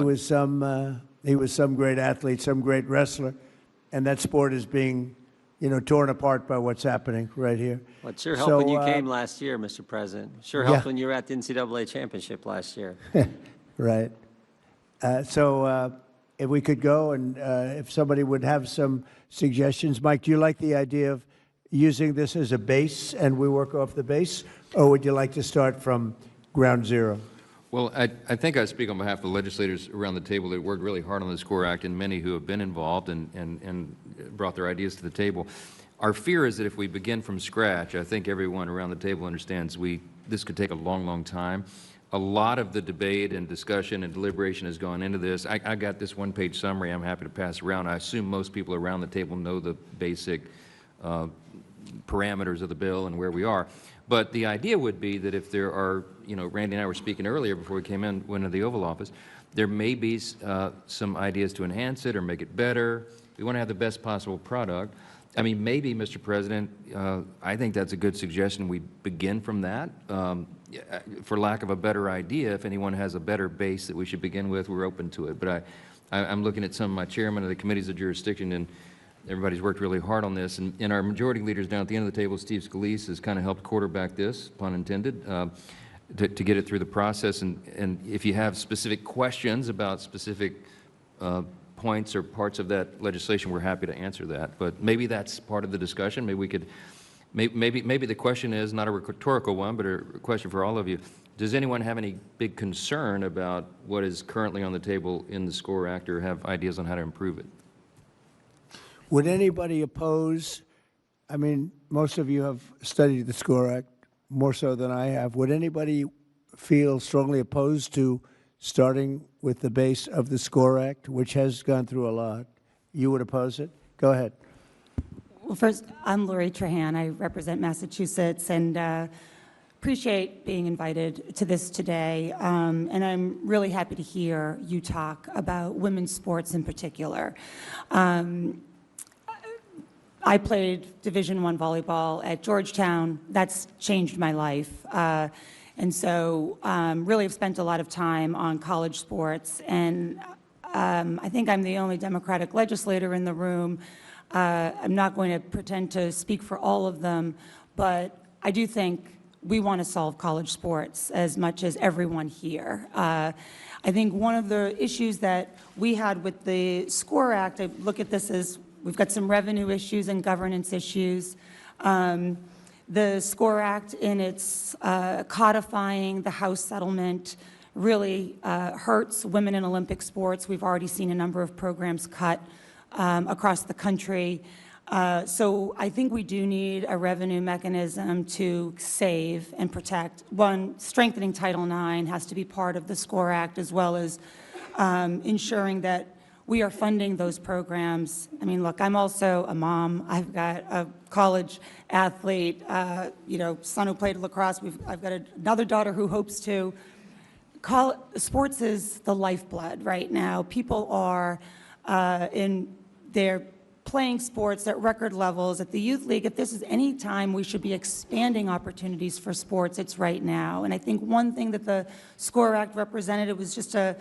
was some great athlete, some great wrestler. And that sport is being torn apart by what's happening right here. Well, it sure helped when you came last year, Mr. President. Sure helped when you were at the NCAA championship last year. Right. If we could go and if somebody would have some suggestions. Mike, do you like the idea of using this as a base and we work off the base? Or would you like to start from ground zero? Well, I think I speak on behalf of the legislators around the table that worked really hard on the SCORE Act and many who have been involved and brought their ideas to the table. Our fear is that if we begin from scratch, I think everyone around the table understands this could take a long, long time. A lot of the debate and discussion and deliberation has gone into this. I got this one-page summary I'm happy to pass around. I assume most people around the table know the basic parameters of the bill and where we are. But the idea would be that if there are, Randy and I were speaking earlier before we went into the Oval Office, there may be some ideas to enhance it or make it better. We want to have the best possible product. I mean, maybe, Mr. President, I think that's a good suggestion. We begin from that. For lack of a better idea, if anyone has a better base that we should begin with, we're open to it. But I'm looking at some of my chairmen of the committees of jurisdiction, and everybody's worked really hard on this. And our majority leaders down at the end of the table, Steve Scalise, has kind of helped quarterback this, pun intended, to get it through the process. And if you have specific questions about specific points or parts of that legislation, we're happy to answer that. But maybe that's part of the discussion. Maybe we could, maybe the question is not a rhetorical one, but a question for all of you. Does anyone have any big concern about what is currently on the table in the SCORE Act or have ideas on how to improve it? Would anybody oppose, I mean, most of you have studied the SCORE Act more so than I have. Would anybody feel strongly opposed to starting with the base of the SCORE Act, which has gone through a lot? You would oppose it? Go ahead. Well, first, I'm Lori Trahan. I represent Massachusetts and appreciate being invited to this today. And I'm really happy to hear you talk about women's sports in particular. I played Division I volleyball at Georgetown. That's changed my life. And so really have spent a lot of time on college sports. And I think I'm the only Democratic legislator in the room. I'm not going to pretend to speak for all of them, but I do think we want to solve college sports as much as everyone here. I think one of the issues that we had with the SCORE Act, I look at this as we've got some revenue issues and governance issues. The SCORE Act, in its codifying the House settlement, really hurts women in Olympic sports. We've already seen a number of programs cut across the country. So I think we do need a revenue mechanism to save and protect. One, strengthening Title IX has to be part of the SCORE Act, as well as ensuring that we are funding those programs. I mean, look, I'm also a mom. I've got a college athlete, son who played lacrosse. I've got another daughter who hopes to. Sports is the lifeblood right now. People are they're playing sports at record levels at the youth league. If this is any time we should be expanding opportunities for sports, it's right now. And I think one thing that the SCORE Act represented, it was just a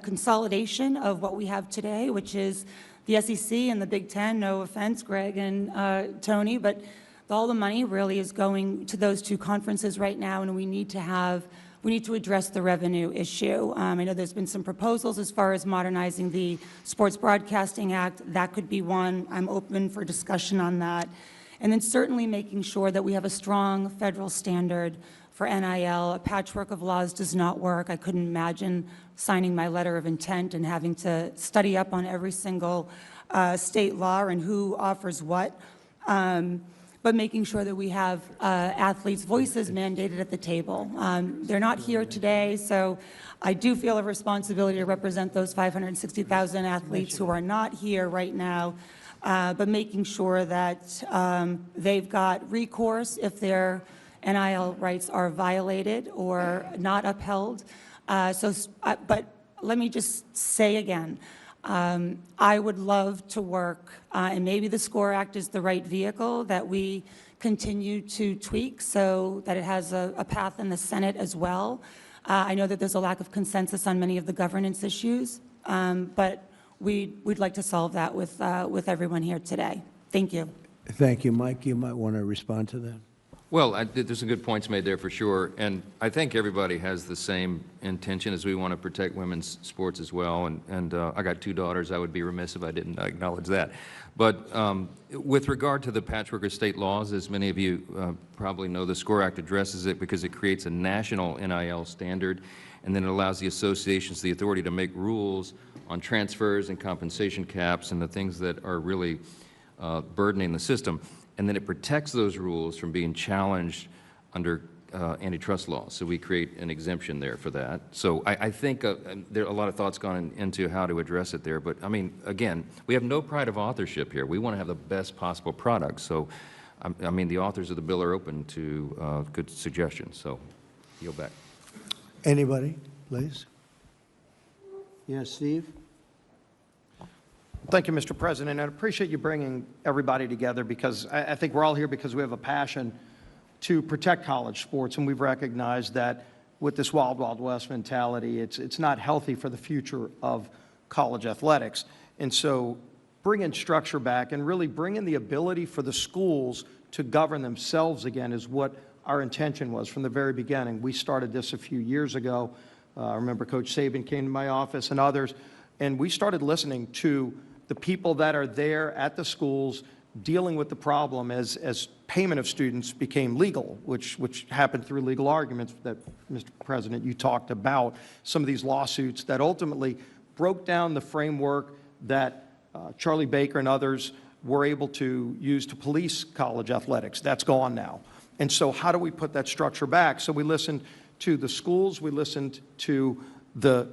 consolidation of what we have today, which is the SEC and the Big Ten. No offense, Greg and Tony, but all the money really is going to those two conferences right now, and we need to address the revenue issue. I know there's been some proposals as far as modernizing the Sports Broadcasting Act. That could be one. I'm open for discussion on that. And then certainly making sure that we have a strong federal standard for NIL. A patchwork of laws does not work. I couldn't imagine signing my letter of intent and having to study up on every single state law and who offers what. But making sure that we have athletes' voices mandated at the table. They're not here today, so I do feel a responsibility to represent those 560,000 athletes who are not here right now, but making sure that they've got recourse if their NIL rights are violated or not upheld. But let me just say again, I would love to work, and maybe the SCORE Act is the right vehicle, that we continue to tweak so that it has a path in the Senate as well. I know that there's a lack of consensus on many of the governance issues, but we'd like to solve that with everyone here today. Thank you. Thank you. Mike, you might want to respond to that. Well, there's some good points made there for sure, and I think everybody has the same intention as we want to protect women's sports as well, and I got two daughters. I would be remiss if I didn't acknowledge that. But with regard to the patchwork of state laws, as many of you probably know, the SCORE Act addresses it because it creates a national NIL standard, and then it allows the associations the authority to make rules on transfers and compensation caps and the things that are really burdening the system. And then it protects those rules from being challenged under antitrust laws. So we create an exemption there for that. So I think there are a lot of thoughts gone into how to address it there. But I mean, again, we have no pride of authorship here. We want to have the best possible product. So, I mean, the authors of the bill are open to good suggestions. So, yield back. Anybody, please? Yes, Steve? Thank you, Mr. President. I appreciate you bringing everybody together, because I think we're all here because we have a passion to protect college sports, and we've recognized that with this wild, wild west mentality, it's not healthy for the future of college athletics. And so bringing structure back and really bringing the ability for the schools to govern themselves again is what our intention was from the very beginning. We started this a few years ago. I remember Coach Saban came to my office and others, and we started listening to the people that are there at the schools dealing with the problem as payment of students became legal, which happened through legal arguments that, Mr. President, you talked about, some of these lawsuits that ultimately broke down the framework that Charlie Baker and others were able to use to police college athletics. That's gone now. And so how do we put that structure back? So we listened to the schools, we listened to the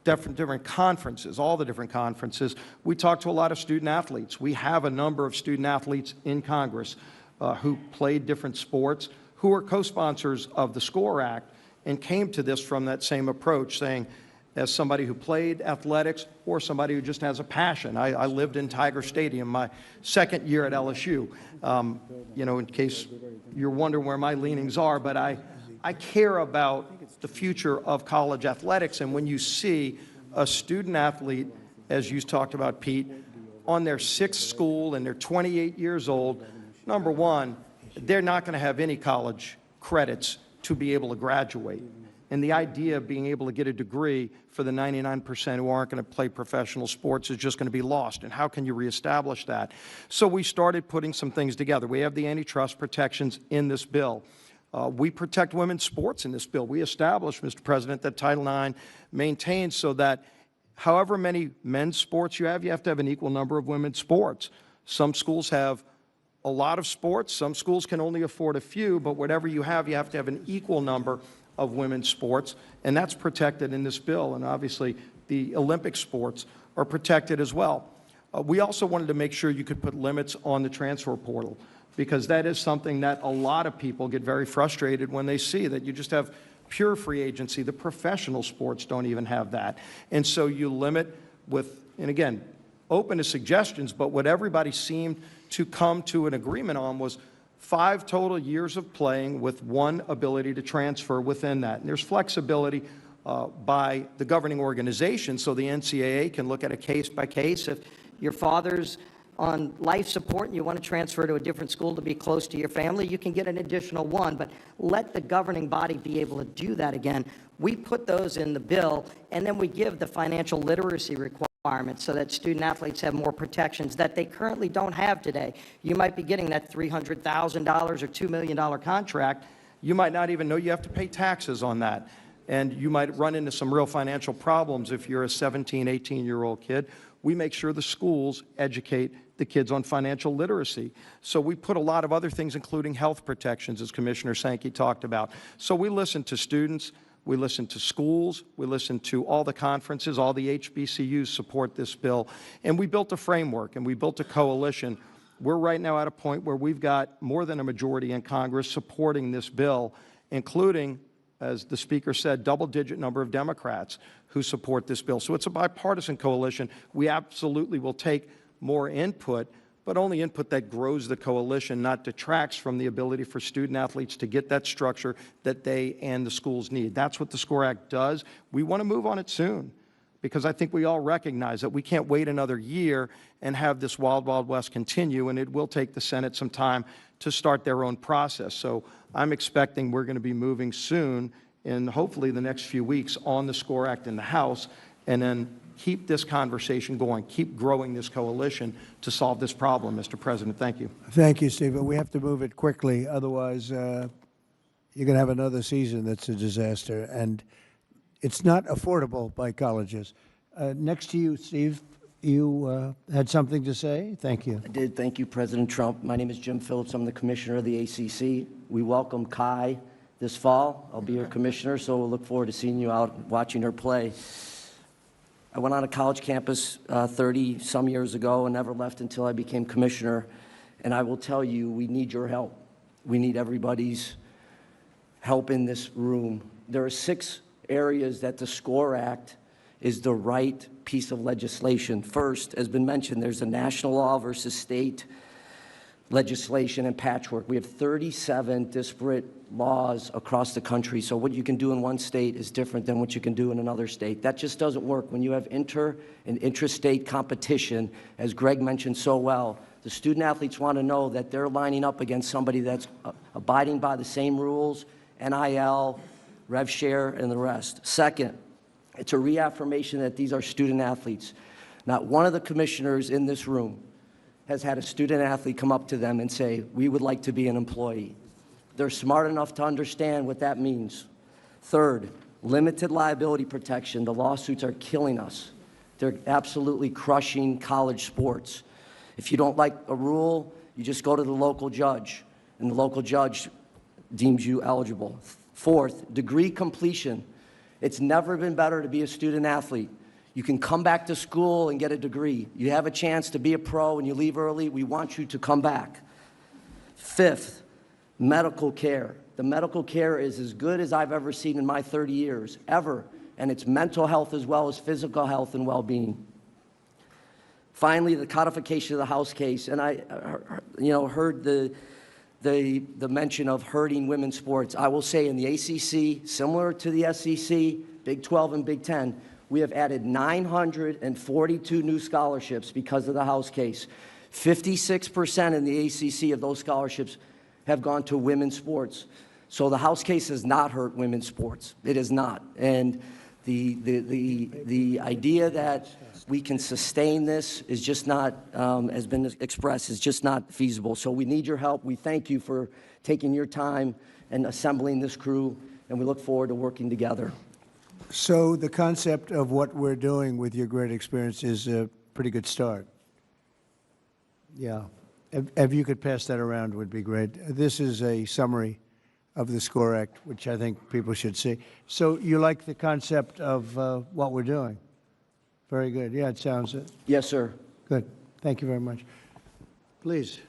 different conferences, all the different conferences. We talked to a lot of student athletes. We have a number of student athletes in Congress who played different sports, who are co-sponsors of the SCORE Act, and came to this from that same approach, saying, as somebody who played athletics or somebody who just has a passion. I lived in Tiger Stadium my second year at LSU. You know, in case you're wondering where my leanings are, but I care about the future of college athletics. And when you see a student athlete, as you talked about, Pete, on their sixth school and they're 28 years old, number one, they're not going to have any college credits to be able to graduate. And the idea of being able to get a degree for the 99% who aren't going to play professional sports is just going to be lost. And how can you reestablish that? So we started putting some things together. We have the antitrust protections in this bill. We protect women's sports in this bill. We established, Mr. President, that Title IX maintains so that however many men's sports you have to have an equal number of women's sports. Some schools have a lot of sports. Some schools can only afford a few, but whatever you have to have an equal number of women's sports, and that's protected in this bill. And obviously, the Olympic sports are protected as well. We also wanted to make sure you could put limits on the transfer portal, because that is something that a lot of people get very frustrated when they see, that you just have pure free agency. The professional sports don't even have that. And so you limit with, and again, open to suggestions, but what everybody seemed to come to an agreement on was 5 total years of playing with 1 ability to transfer within that. And there's flexibility by the governing organization, so the NCAA can look at a case by case. If your father's on life support and you want to transfer to a different school to be close to your family, you can get an additional 1, but let the governing body be able to do that again. We put those in the bill, and then we give the financial literacy requirements so that student athletes have more protections that they currently don't have today. You might be getting that $300,000 or $2 million contract. You might not even know you have to pay taxes on that. And you might run into some real financial problems if you're a 17, 18-year-old kid. We make sure the schools educate the kids on financial literacy. So we put a lot of other things, including health protections, as Commissioner Sankey talked about. So we listen to students, we listen to schools, we listen to all the conferences, all the HBCUs support this bill, and we built a framework and we built a coalition. We're right now at a point where we've got more than a majority in Congress supporting this bill, including, as the Speaker said, double-digit number of Democrats who support this bill. So it's a bipartisan coalition. We absolutely will take more input, but only input that grows the coalition, not detracts from the ability for student athletes to get that structure that they and the schools need. That's what the SCORE Act does. We want to move on it soon, because I think we all recognize that we can't wait another year and have this wild, wild west continue, and it will take the Senate some time to start their own process. So I'm expecting we're going to be moving soon, in hopefully the next few weeks, on the SCORE Act in the House, and then keep this conversation going, keep growing this coalition to solve this problem, Mr. President. Thank you. Thank you, Steve. But we have to move it quickly. Otherwise, you're going to have another season that's a disaster. And it's not affordable by colleges. Next to you, Steve, you had something to say? Thank you. I did. Thank you, President Trump. My name is Jim Phillips. I'm the commissioner of the ACC. We welcome Kai this fall. I'll be your commissioner, so we'll look forward to seeing you out watching her play. I went on a college campus 30-some years ago and never left until I became commissioner. And I will tell you, we need your help. We need everybody's help in this room. There are 6 areas that the SCORE Act is the right piece of legislation. First, as been mentioned, there's a national law versus state legislation and patchwork. We have 37 disparate laws across the country, so what you can do in one state is different than what you can do in another state. That just doesn't work. When you have inter- and intrastate competition, as Greg mentioned so well, the student athletes want to know that they're lining up against somebody that's abiding by the same rules, NIL, rev share, and the rest. Second, it's a reaffirmation that these are student athletes. Not one of the commissioners in this room has had a student athlete come up to them and say, we would like to be an employee. They're smart enough to understand what that means. Third, limited liability protection. The lawsuits are killing us. They're absolutely crushing college sports. If you don't like a rule, you just go to the local judge, and the local judge deems you eligible. Fourth, degree completion. It's never been better to be a student athlete. You can come back to school and get a degree. You have a chance to be a pro and you leave early. We want you to come back. Fifth, medical care. The medical care is as good as I've ever seen in my 30 years, ever. And it's mental health as well as physical health and well-being. Finally, the codification of the House case. And I heard the mention of hurting women's sports. I will say in the ACC, similar to the SEC, Big 12 and Big 10, we have added 942 new scholarships because of the House case. 56% in the ACC of those scholarships have gone to women's sports. So the House case has not hurt women's sports. It is not. And the idea that we can sustain this is just not, has been expressed, is just not feasible. So we need your help. We thank you for taking your time and assembling this crew, and we look forward to working together. So the concept of what we're doing with your great experience is a pretty good start. Yeah. If you could pass that around, would be great. This is a summary of the SCORE Act, which I think people should see. So you like the concept of what we're doing? Very good. Yeah, it sounds it. Yes, sir. Good. Thank you very much. Please.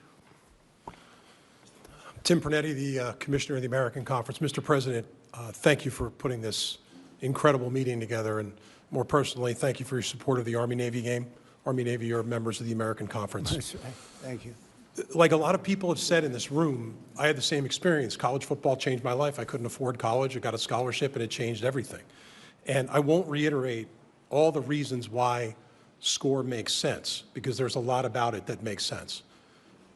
Tim Pernetti, the Commissioner of the American Conference. Mr. President, thank you for putting this incredible meeting together, and more personally, thank you for your support of the Army-Navy game. Army-Navy are members of the American Conference. Thank you. Like a lot of people have said in this room, I had the same experience. College football changed my life. I couldn't afford college. I got a scholarship, and it changed everything. And I won't reiterate all the reasons why SCORE makes sense, because there's a lot about it that makes sense.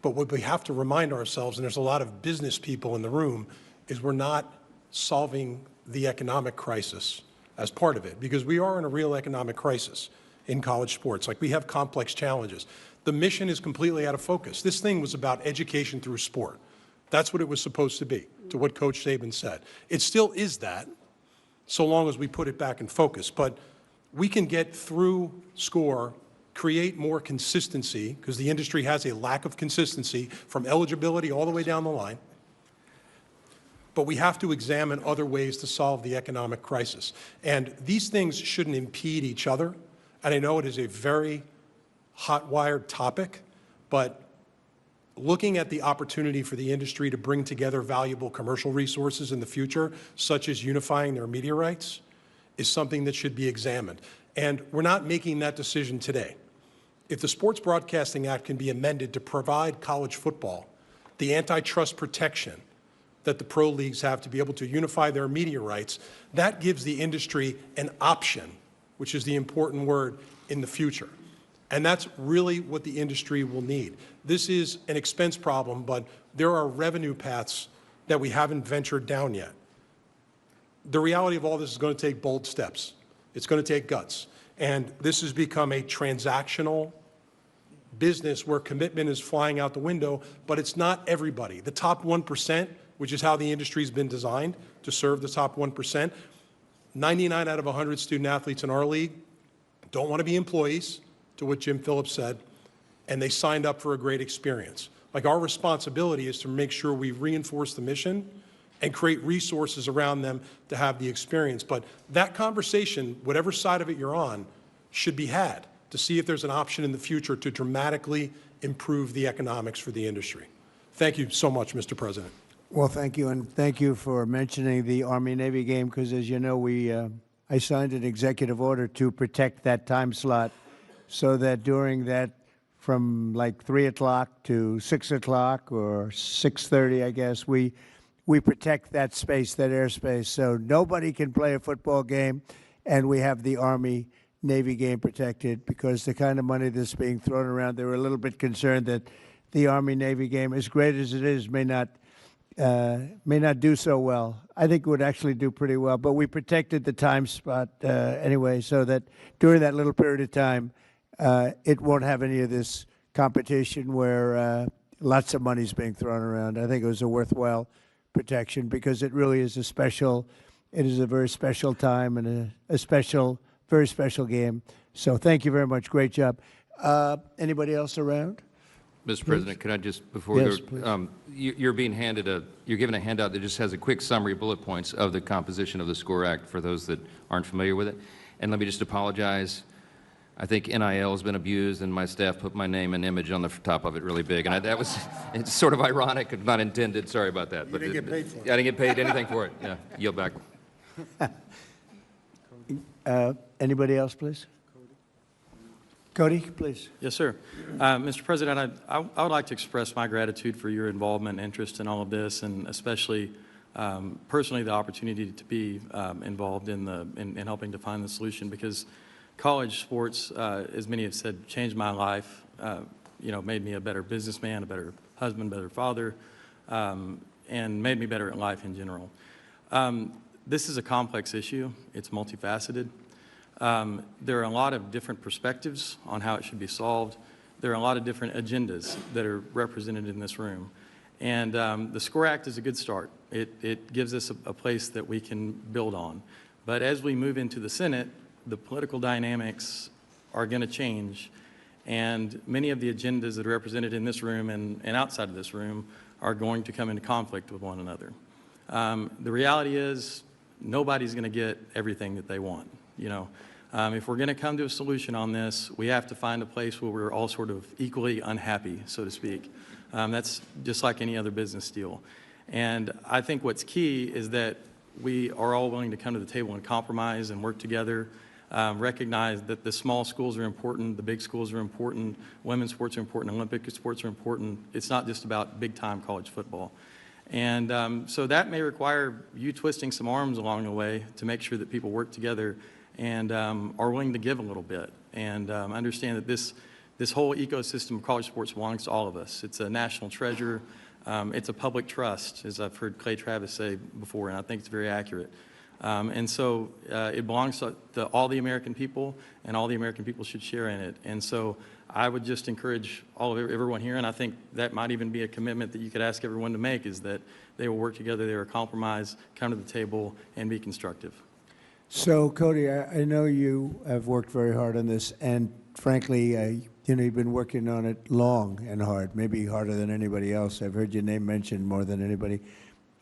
But what we have to remind ourselves, and there's a lot of business people in the room, is we're not solving the economic crisis as part of it, because we are in a real economic crisis in college sports. Like, we have complex challenges. The mission is completely out of focus. This thing was about education through sport. That's what it was supposed to be, to what Coach Saban said. It still is that, so long as we put it back in focus. But we can get through SCORE, create more consistency, because the industry has a lack of consistency from eligibility all the way down the line. But we have to examine other ways to solve the economic crisis. And these things shouldn't impede each other. And I know it is a very hot-wired topic, but looking at the opportunity for the industry to bring together valuable commercial resources in the future, such as unifying their media rights, is something that should be examined. And we're not making that decision today. If the Sports Broadcasting Act can be amended to provide college football the antitrust protection that the pro leagues have to be able to unify their media rights, that gives the industry an option, which is the important word, in the future. And that's really what the industry will need. This is an expense problem, but there are revenue paths that we haven't ventured down yet. The reality of all this is going to take bold steps. It's going to take guts. And this has become a transactional business where commitment is flying out the window, but it's not everybody. The top 1%, which is how the industry has been designed to serve the top 1%, 99 out of 100 student athletes in our league don't want to be employees, to what Jim Phillips said, and they signed up for a great experience. Like, our responsibility is to make sure we reinforce the mission and create resources around them to have the experience. But that conversation, whatever side of it you're on, should be had to see if there's an option in the future to dramatically improve the economics for the industry. Thank you so much, Mr. President. Well, thank you, and thank you for mentioning the Army-Navy game, because, as you know, I signed an executive order to protect that time slot so that during that, from like 3 o'clock to 6 o'clock or 6:30, I guess, we protect that space, that airspace, so nobody can play a football game, and we have the Army-Navy game protected, because the kind of money that's being thrown around, they were a little bit concerned that the Army-Navy game, as great as it is, may not do so well. I think it would actually do pretty well, but we protected the time spot anyway, so that during that little period of time, it won't have any of this competition where lots of money's being thrown around. I think it was a worthwhile protection, because it really is it is a very special time and a special, very special game. So thank you very much. Great job. Anybody else around? Mr. President, could I just, before Yes, we go, you're given a handout that just has a quick summary, bullet points of the composition of the SCORE Act for those that aren't familiar with it. And let me just apologize. I think NIL has been abused, and my staff put my name and image on the top of it really big. And it's sort of ironic, not intended. Sorry about that. You didn't get paid for it. I didn't get paid anything for it. Yeah, yield back. Anybody else, please? Cody, please. Yes, sir. Mr. President, I would like to express my gratitude for your involvement and interest in all of this, and especially personally the opportunity to be involved in helping to find the solution, because college sports, as many have said, changed my life, made me a better businessman, a better husband, better father, and made me better at life in general. This is a complex issue. It's multifaceted. There are a lot of different perspectives on how it should be solved. There are a lot of different agendas that are represented in this room. And the SCORE Act is a good start. It gives us a place that we can build on. But as we move into the Senate, the political dynamics are going to change, and many of the agendas that are represented in this room and outside of this room are going to come into conflict with one another. The reality is nobody's going to get everything that they want. If we're going to come to a solution on this, we have to find a place where we're all sort of equally unhappy, so to speak. That's just like any other business deal. And I think what's key is that we are all willing to come to the table and compromise and work together, recognize that the small schools are important, the big schools are important, women's sports are important, Olympic sports are important. It's not just about big-time college football. And so that may require you twisting some arms along the way to make sure that people work together and are willing to give a little bit and understand that this whole ecosystem of college sports belongs to all of us. It's a national treasure. It's a public trust, as I've heard Clay Travis say before, and I think it's very accurate. And so it belongs to all the American people, and all the American people should share in it. And so I would just encourage everyone here, and I think that might even be a commitment that you could ask everyone to make, is that they will work together, they will compromise, come to the table, and be constructive. So, Cody, I know you have worked very hard on this, and frankly, you've been working on it long and hard, maybe harder than anybody else. I've heard your name mentioned more than anybody.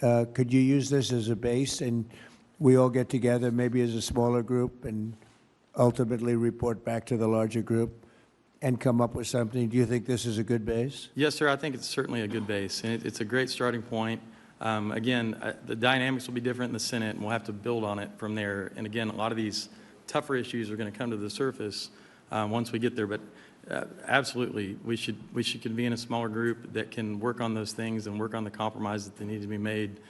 Could you use this as a base, and we all get together, maybe as a smaller group, and ultimately report back to the larger group and come up with something? Do you think this is a good base? Yes, sir. I think it's certainly a good base, and it's a great starting point. Again, the dynamics will be different in the Senate, and we'll have to build on it from there. And again, a lot of these tougher issues are going to come to the surface once we get there. But absolutely, we should convene a smaller group that can work on those things and work on the compromises that need to be made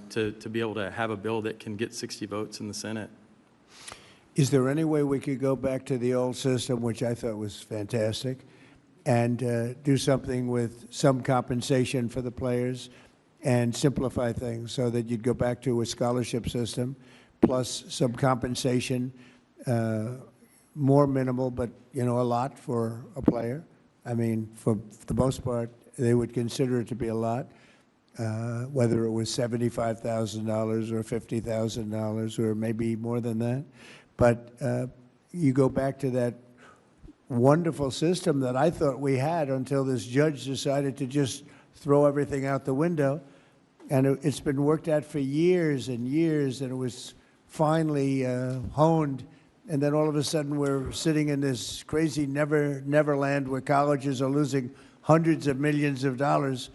to be able to have a bill that can get 60 votes in the Senate. Is there any way we could go back to the old system, which I thought was fantastic, and do something with some compensation for the players and simplify things so that you'd go back to a scholarship system plus some compensation, more minimal, but, a lot for a player? I mean, for the most part, they would consider it to be a lot, whether it was $75,000 or $50,000 or maybe more than that. But you go back to that wonderful system that I thought we had until this judge decided to just throw everything out the window. And it's been worked at for years and years, and it was finally honed. And then all of a sudden we're sitting in this crazy neverland where colleges are losing hundreds of millions of dollars,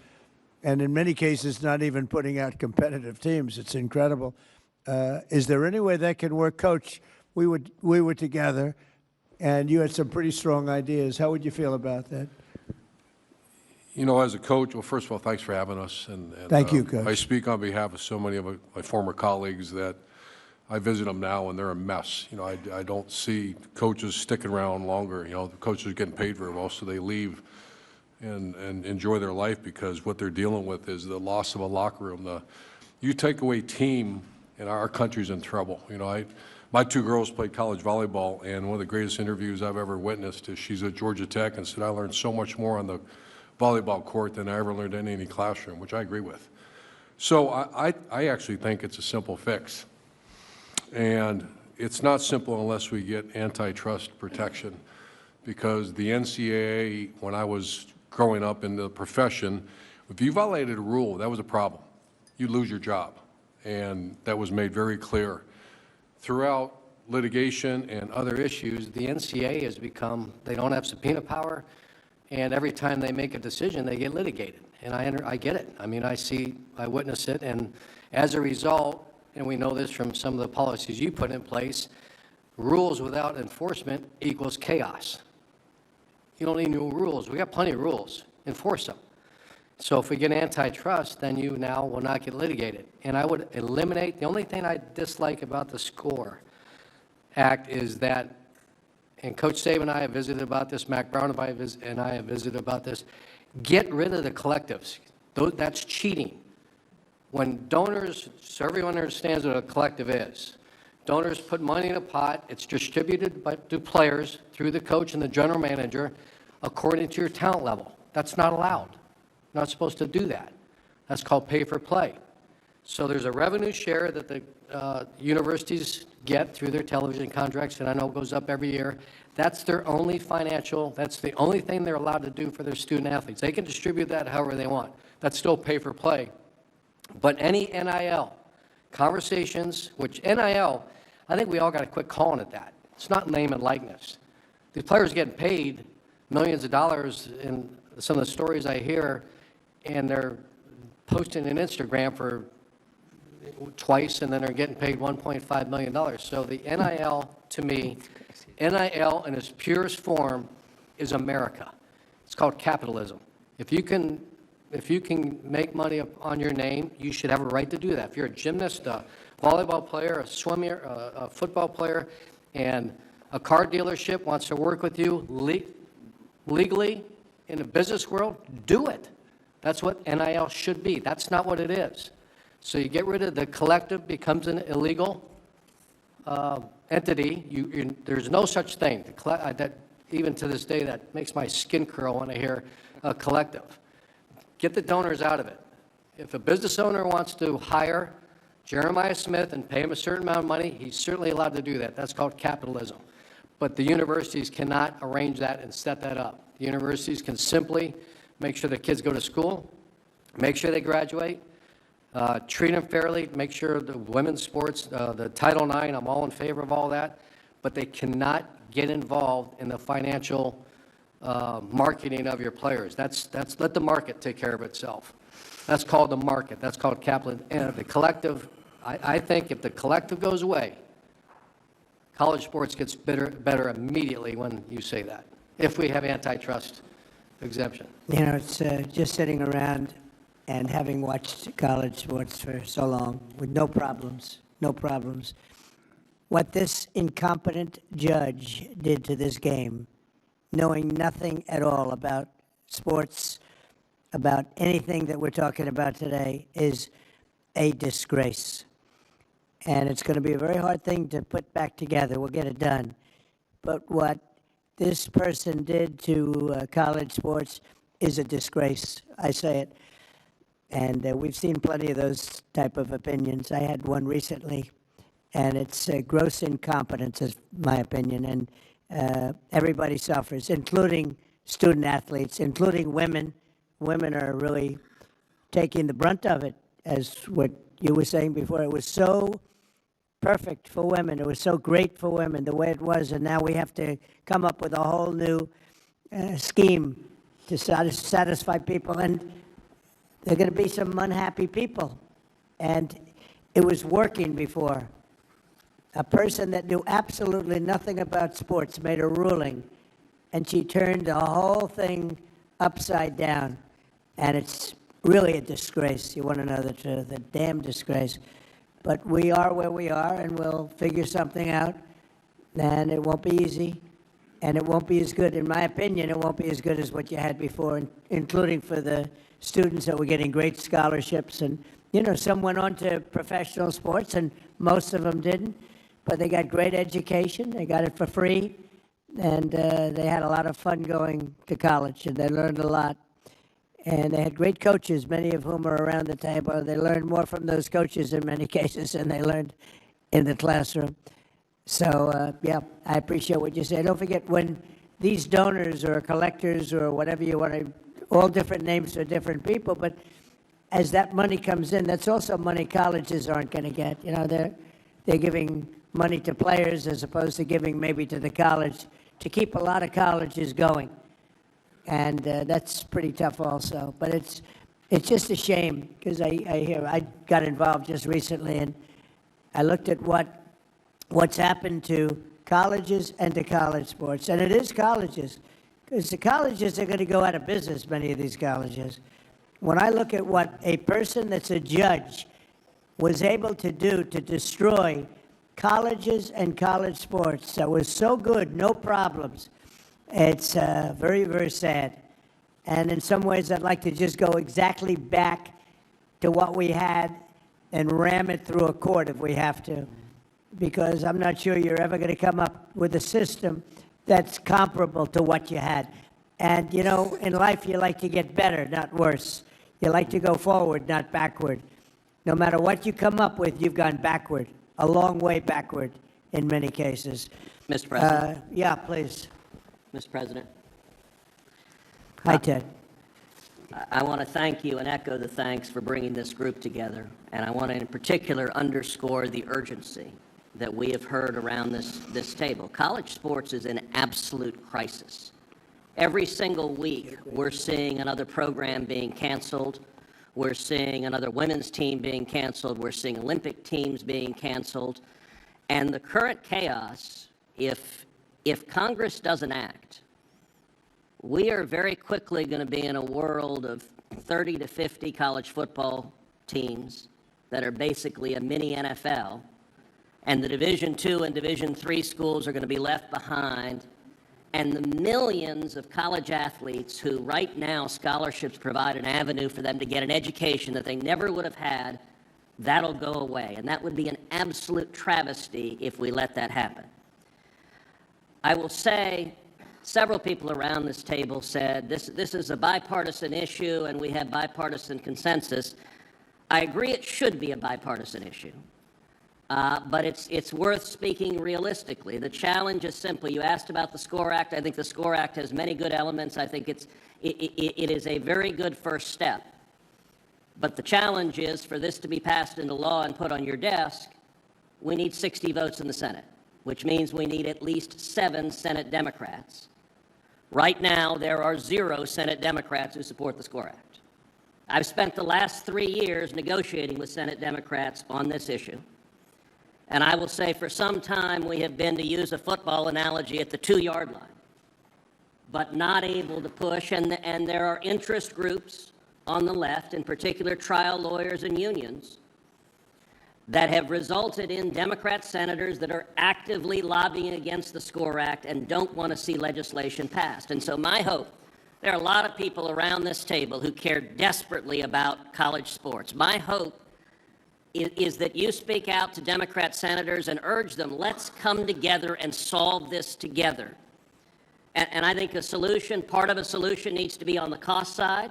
and in many cases not even putting out competitive teams. It's incredible. Is there any way that can work? Coach, we were together, and you had some pretty strong ideas. How would you feel about that? As a coach, well, first of all, thanks for having us. And thank you, Coach. I speak on behalf of so many of my former colleagues that I visit them now, and they're a mess. I don't see coaches sticking around longer. The coaches are getting paid very well, so they leave and enjoy their life, because what they're dealing with is the loss of a locker room. You take away team, and our country's in trouble. My two girls played college volleyball, and one of the greatest interviews I've ever witnessed is she's at Georgia Tech and said, I learned so much more on the volleyball court than I ever learned in any classroom, which I agree with. So I actually think it's a simple fix. And it's not simple unless we get antitrust protection, because the NCAA, when I was growing up in the profession, if you violated a rule, that was a problem. You'd lose your job. And that was made very clear. Throughout litigation and other issues, The NCAA has become, they don't have subpoena power, and every time they make a decision, they get litigated. And I get it. I mean, I witness it, and as a result, and we know this from some of the policies you put in place, rules without enforcement equals chaos. You don't need new rules. We got plenty of rules. Enforce them. So if we get antitrust, then you now will not get litigated. And I would eliminate, the only thing I dislike about the SCORE Act is that, and Coach Saban and I have visited about this, Mac Brown and I have visited about this, get rid of the collectives. That's cheating. When donors, so everyone understands what a collective is, donors put money in a pot, it's distributed to players through the coach and the general manager according to your talent level. That's not allowed. Not supposed to do that. That's called pay for play. So there's a revenue share that the universities get through their television contracts, and I know it goes up every year. That's their only that's the only thing they're allowed to do for their student athletes. They can distribute that however they want. That's still pay for play. But any NIL conversations, which NIL, I think we all got to quit calling it that. It's not name and likeness. The players getting paid millions of dollars in some of the stories I hear, and they're posting on Instagram for twice, and then they're getting paid $1.5 million. So the NIL, to me, NIL in its purest form is America. It's called capitalism. If you can make money on your name, you should have a right to do that. If you're a gymnast, a volleyball player, a swimmer, a football player, and a car dealership wants to work with you legally in the business world, do it. That's what NIL should be. That's not what it is. So you get rid of the collective, becomes an illegal entity. There's no such thing. That even to this day, that makes my skin curl when I hear a collective. Get the donors out of it. If a business owner wants to hire Jeremiah Smith and pay him a certain amount of money, he's certainly allowed to do that. That's called capitalism. But the universities cannot arrange that and set that up. The universities can simply make sure the kids go to school, make sure they graduate, treat them fairly, make sure the women's sports, the Title IX, I'm all in favor of all that, but they cannot get involved in the financial marketing of your players. That's let the market take care of itself. That's called the market. That's called capitalism. And the collective, I think if the collective goes away, college sports gets better immediately when you say that, if we have antitrust exemption. You know, it's just sitting around and having watched college sports for so long with no problems. What this incompetent judge did to this game, knowing nothing at all about sports, about anything that we're talking about today, is a disgrace. And it's going to be a very hard thing to put back together. We'll get it done. But what this person did to college sports is a disgrace. I say it. And we've seen plenty of those type of opinions. I had one recently, and it's gross incompetence, is my opinion. And everybody suffers, including student athletes, including women. Women are really taking the brunt of it, as what you were saying before. It was so perfect for women. It was so great for women, the way it was. And now we have to come up with a whole new scheme to satisfy people. And there are going to be some unhappy people. And it was working before. A person that knew absolutely nothing about sports made a ruling, and she turned the whole thing upside down. And it's really a disgrace. You want to know the truth, a damn disgrace. But we are where we are, and we'll figure something out. And it won't be easy, and it won't be as good. In my opinion, it won't be as good as what you had before, including for the students that were getting great scholarships. And, you know, some went on to professional sports, and most of them didn't. But they got great education. They got it for free. And they had a lot of fun going to college, and they learned a lot. And they had great coaches, many of whom are around the table. They learned more from those coaches in many cases than they learned in the classroom. So, yeah, I appreciate what you say. Don't forget, when these donors or collectors or whatever you want to, all different names for different people, but as that money comes in, that's also money colleges aren't going to get. You know, they're giving money to players as opposed to giving maybe to the college to keep a lot of colleges going. And that's pretty tough also. But it's just a shame, because I got involved just recently, and I looked at what's happened to colleges and to college sports. And it is colleges, because the colleges are going to go out of business, many of these colleges. When I look at what a person that's a judge was able to do to destroy colleges and college sports that was so good, no problems, it's very, very sad. And in some ways, I'd like to just go exactly back to what we had and ram it through a court if we have to, because I'm not sure you're ever going to come up with a system that's comparable to what you had. And, you know, in life, you like to get better, not worse. You like to go forward, not backward. No matter what you come up with, you've gone backward, a long way backward in many cases. Mr. President? Yeah, please. Mr. President? Hi, Ted. I want to thank you and echo the thanks for bringing this group together. And I want to in particular underscore the urgency that we have heard around this table. College sports is in absolute crisis. Every single week, we're seeing another program being canceled. We're seeing another women's team being canceled. We're seeing Olympic teams being canceled. And the current chaos, if Congress doesn't act, we are very quickly going to be in a world of 30 to 50 college football teams that are basically a mini NFL, and the Division II and Division III schools are going to be left behind, and the millions of college athletes who right now scholarships provide an avenue for them to get an education that they never would have had, that'll go away. And that would be an absolute travesty if we let that happen. I will say, several people around this table said this is a bipartisan issue and we have bipartisan consensus. I agree it should be a bipartisan issue. But it's worth speaking realistically. The challenge is simple. You asked about the SCORE Act. I think the SCORE Act has many good elements. I think it is a very good first step. But the challenge is for this to be passed into law and put on your desk, we need 60 votes in the Senate, which means we need at least 7 Senate Democrats. Right now, there are 0 Senate Democrats who support the SCORE Act. I've spent the last 3 years negotiating with Senate Democrats on this issue. And I will say for some time we have been, to use a football analogy, at the 2-yard line, but not able to push. And there are interest groups on the left, in particular trial lawyers and unions, that have resulted in Democrat senators that are actively lobbying against the SCORE Act and don't want to see legislation passed. And so my hope, there are a lot of people around this table who care desperately about college sports. My hope is that you speak out to Democrat senators and urge them, let's come together and solve this together. And I think a solution, part of a solution needs to be on the cost side,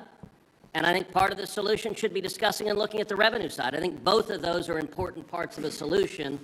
and I think part of the solution should be discussing and looking at the revenue side. I think both of those are important parts of a solution.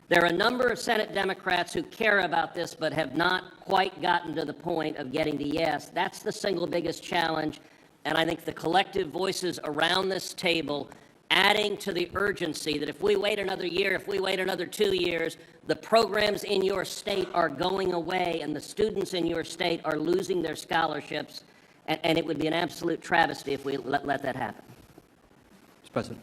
There are a number of Senate Democrats who care about this but have not quite gotten to the point of getting to yes. That's the single biggest challenge, and I think the collective voices around this table adding to the urgency that if we wait another year, if we wait another 2 years, the programs in your state are going away and the students in your state are losing their scholarships, and it would be an absolute travesty if we let that happen. Mr. President.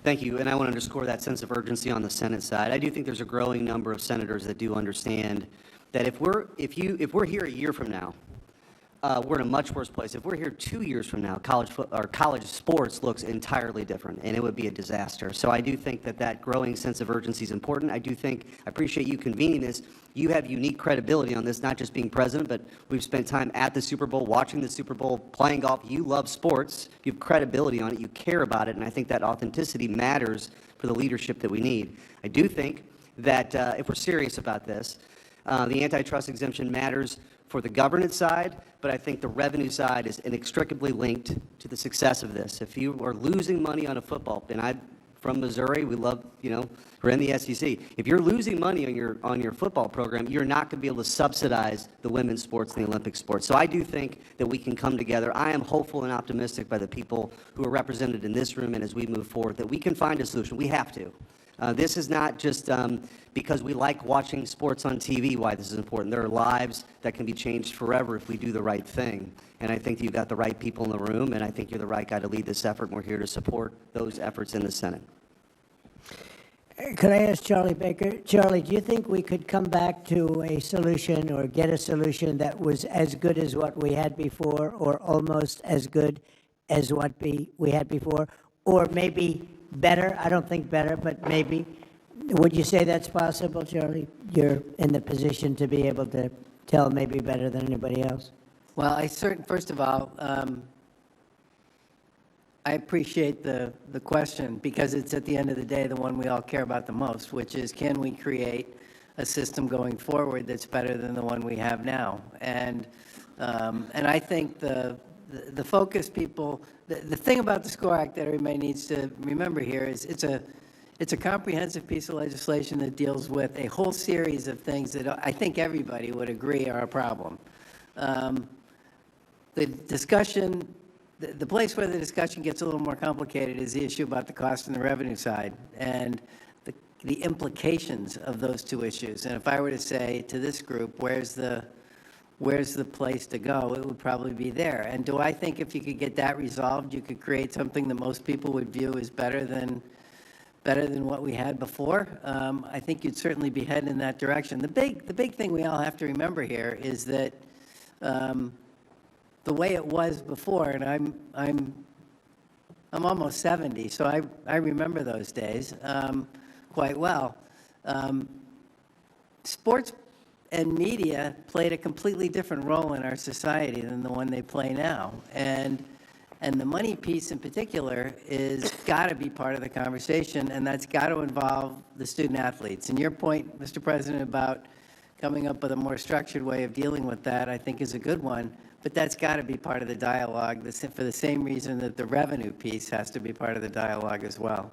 Thank you, and I want to underscore that sense of urgency on the Senate side. I do think there's a growing number of senators that do understand that if we're here a year from now, we're in a much worse place. If we're here 2 years from now, college sports looks entirely different, and it would be a disaster. So I do think that growing sense of urgency is important. I appreciate you convening this. You have unique credibility on this, not just being president, but we've spent time at the Super Bowl, watching the Super Bowl, playing golf. You love sports. You have credibility on it. You care about it, and I think that authenticity matters for the leadership that we need. I do think that if we're serious about this, the antitrust exemption matters for the governance side, but I think the revenue side is inextricably linked to the success of this. If you are losing money on a football, and I'm from Missouri, we love, we're in the SEC. If you're losing money on your football program, you're not going to be able to subsidize the women's sports and the Olympic sports. So I do think that we can come together. I am hopeful and optimistic by the people who are represented in this room, and as we move forward, that we can find a solution. We have to. This is not just because we like watching sports on TV why this is important. There are lives that can be changed forever if we do the right thing. And I think you've got the right people in the room, and I think you're the right guy to lead this effort. We're here to support those efforts in the Senate. Could I ask Charlie Baker? Charlie, do you think we could come back to a solution or get a solution that was as good as what we had before, or almost as good as what we had before, or maybe better? I don't think better, but maybe. Would you say that's possible, Charlie? You're in the position to be able to tell maybe better than anybody else. Well, first of all, I appreciate the question because it's at the end of the day the one we all care about the most, which is can we create a system going forward that's better than the one we have now? And I think the focus people, the thing about the SCORE Act that everybody needs to remember here is it's a comprehensive piece of legislation that deals with a whole series of things that I think everybody would agree are a problem. The discussion, the place where the discussion gets a little more complicated is the issue about the cost and the revenue side and the implications of those two issues. And if I were to say to this group, where's the place to go, it would probably be there. And do I think if you could get that resolved, you could create something that most people would view as better than what we had before? I think you'd certainly be heading in that direction. The big thing we all have to remember here is that the way it was before, and I'm almost 70, so I remember those days quite well. Sports and media played a completely different role in our society than the one they play now. And the money piece in particular is got to be part of the conversation, and that's got to involve the student athletes. And your point, Mr. President, about coming up with a more structured way of dealing with that, I think is a good one, but that's got to be part of the dialogue for the same reason that the revenue piece has to be part of the dialogue as well.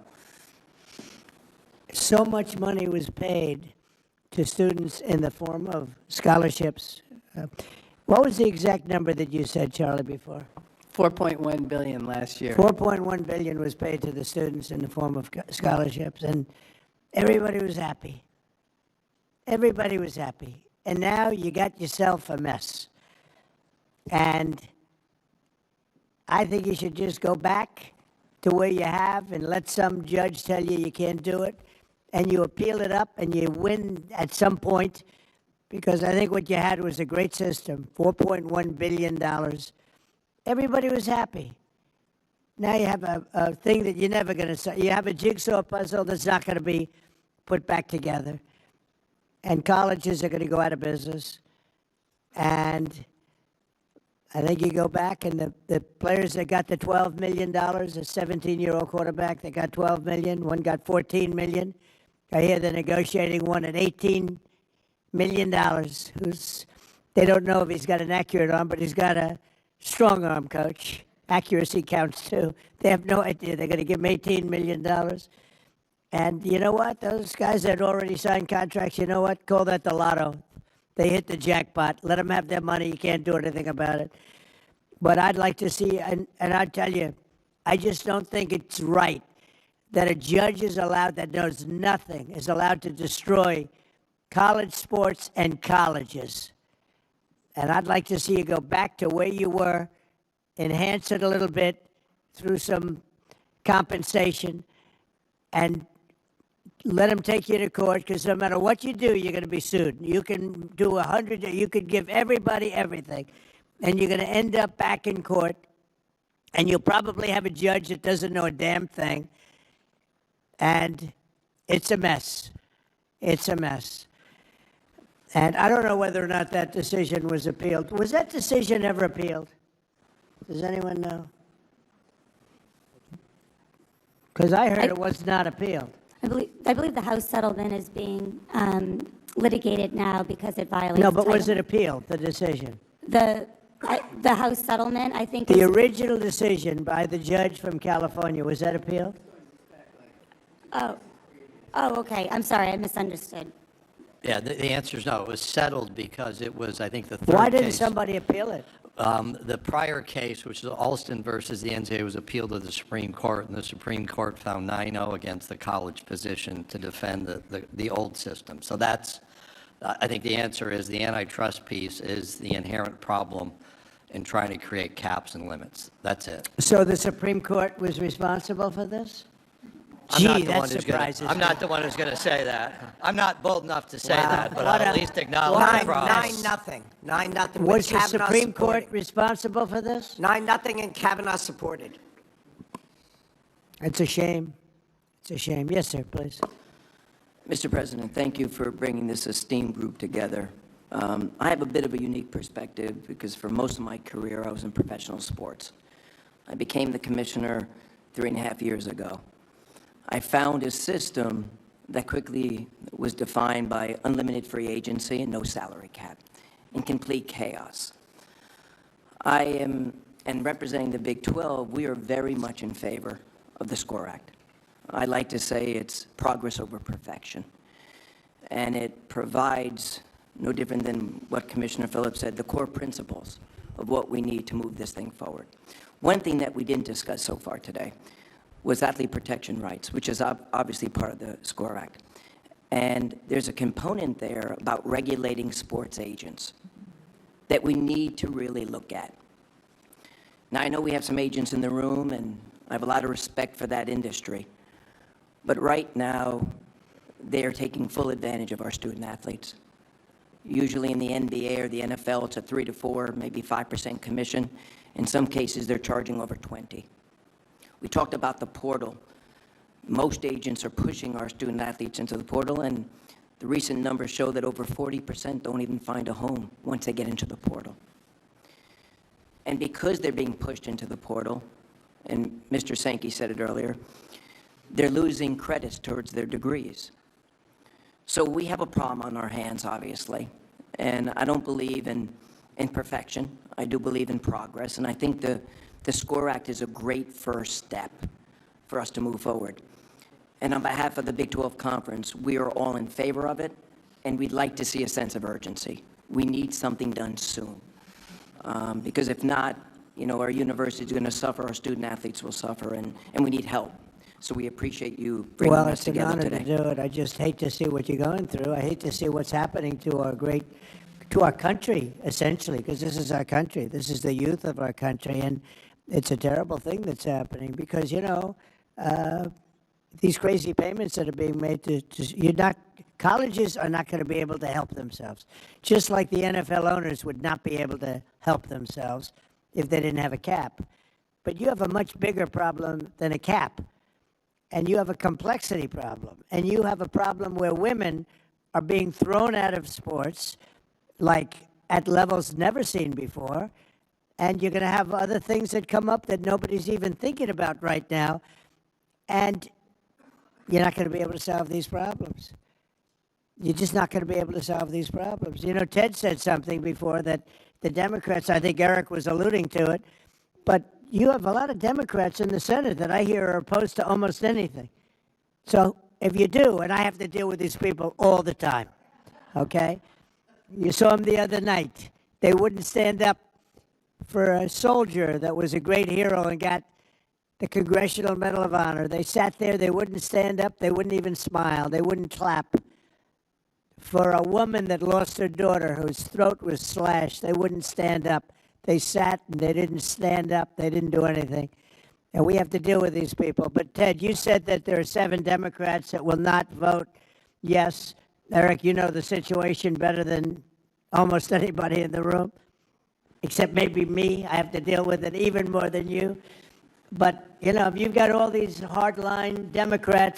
So much money was paid to students in the form of scholarships. What was the exact number that you said, Charlie, before? $4.1 billion last year. $4.1 billion was paid to the students in the form of scholarships, and everybody was happy. Everybody was happy. And now you got yourself a mess. And I think you should just go back to where you have and let some judge tell you can't do it, and you appeal it up and you win at some point, because I think what you had was a great system, $4.1 billion. Everybody was happy. Now you have a thing that you're never going to, you have a jigsaw puzzle that's not going to be put back together. And colleges are going to go out of business. And I think you go back and the players that got the $12 million, a 17-year-old quarterback that got $12 million, one got $14 million. I hear they're negotiating one at $18 million. They don't know if he's got an accurate arm, but he's got a strong arm, coach. Accuracy counts too. They have no idea. They're going to give him $18 million. And you know what? Those guys that already signed contracts, you know what? Call that the lotto. They hit the jackpot. Let them have their money. You can't do anything about it. But I'd like to see, and I tell you, I just don't think it's right that a judge is allowed, that knows nothing, is allowed to destroy college sports and colleges. And I'd like to see you go back to where you were, enhance it a little bit through some compensation, and let them take you to court, because no matter what you do, you're going to be sued. You can do 100, you could give everybody everything, and you're going to end up back in court, and you'll probably have a judge that doesn't know a damn thing, and it's a mess. It's a mess. And I don't know whether or not that decision was appealed. Was that decision ever appealed? Does anyone know? Because I heard it was not appealed. I believe the House settlement is being litigated now because it violates. No, but was it appealed, the decision? The House settlement, I think. The original decision by the judge from California, was that appealed? Oh, okay. I'm sorry, I misunderstood. Yeah, the answer is no. It was settled because it was, I think, the third case. Why didn't somebody appeal it? The prior case, which is Alston versus the NCAA, was appealed to the Supreme Court, and the Supreme Court found 9-0 against the college position to defend the old system. So that's, I think the answer is the antitrust piece is the inherent problem in trying to create caps and limits. That's it. So the Supreme Court was responsible for this? I'm Gee, that surprises me. I'm not the one who's going to say that. I'm not bold enough to say that, but I'll at least acknowledge the process. 9-0. 9-0. Was the Supreme Court responsible for this? 9-0 and Kavanaugh supported. It's a shame. It's a shame. Yes, sir, please. Mr. President, thank you for bringing this esteemed group together. I have a bit of a unique perspective because for most of my career I was in professional sports. I became the commissioner 3.5 years ago. I found a system that quickly was defined by unlimited free agency and no salary cap, in complete chaos. I am, and representing the Big 12, we are very much in favor of the SCORE Act. I like to say it's progress over perfection. And it provides, no different than what Commissioner Phillips said, the core principles of what we need to move this thing forward. One thing that we didn't discuss so far today was athlete protection rights, which is obviously part of the SCORE Act. And there's a component there about regulating sports agents that we need to really look at. Now, I know we have some agents in the room, and I have a lot of respect for that industry. But right now, they are taking full advantage of our student athletes. Usually in the NBA or the NFL, it's a 3 to 4, maybe 5% commission. In some cases, they're charging over 20. We talked about the portal. Most agents are pushing our student athletes into the portal, and the recent numbers show that over 40% don't even find a home once they get into the portal. And because they're being pushed into the portal, and Mr. Sankey said it earlier, they're losing credits towards their degrees. So we have a problem on our hands, obviously, and I don't believe in perfection. I do believe in progress, and I think the SCORE Act is a great first step for us to move forward. And on behalf of the Big 12 Conference, we are all in favor of it, and we'd like to see a sense of urgency. We need something done soon, because if not, you know, our university is going to suffer, our student athletes will suffer, and we need help. So we appreciate you bringing us together today. Well, it's an honor to do it. I just hate to see what you're going through. I hate to see what's happening to our country, essentially, because this is our country. This is the youth of our country, and it's a terrible thing that's happening because, you know, these crazy payments that are being made colleges are not going to be able to help themselves. Just like the NFL owners would not be able to help themselves if they didn't have a cap. But you have a much bigger problem than a cap. And you have a complexity problem. And you have a problem where women are being thrown out of sports, like at levels never seen before. And you're going to have other things that come up that nobody's even thinking about right now. And you're not going to be able to solve these problems. You're just not going to be able to solve these problems. You know, Ted said something before that the Democrats, I think Eric was alluding to it, but you have a lot of Democrats in the Senate that I hear are opposed to almost anything. So if you do, and I have to deal with these people all the time, okay? You saw them the other night. They wouldn't stand up for a soldier that was a great hero and got the Congressional Medal of Honor. They sat there, they wouldn't stand up, they wouldn't even smile, they wouldn't clap. For a woman that lost her daughter whose throat was slashed, they wouldn't stand up. They sat and they didn't stand up, they didn't do anything. And we have to deal with these people. But Ted, you said that there are 7 Democrats that will not vote yes. Eric, you know the situation better than almost anybody in the room, except maybe me. I have to deal with it even more than you. But, you know, if you've got all these hardline Democrats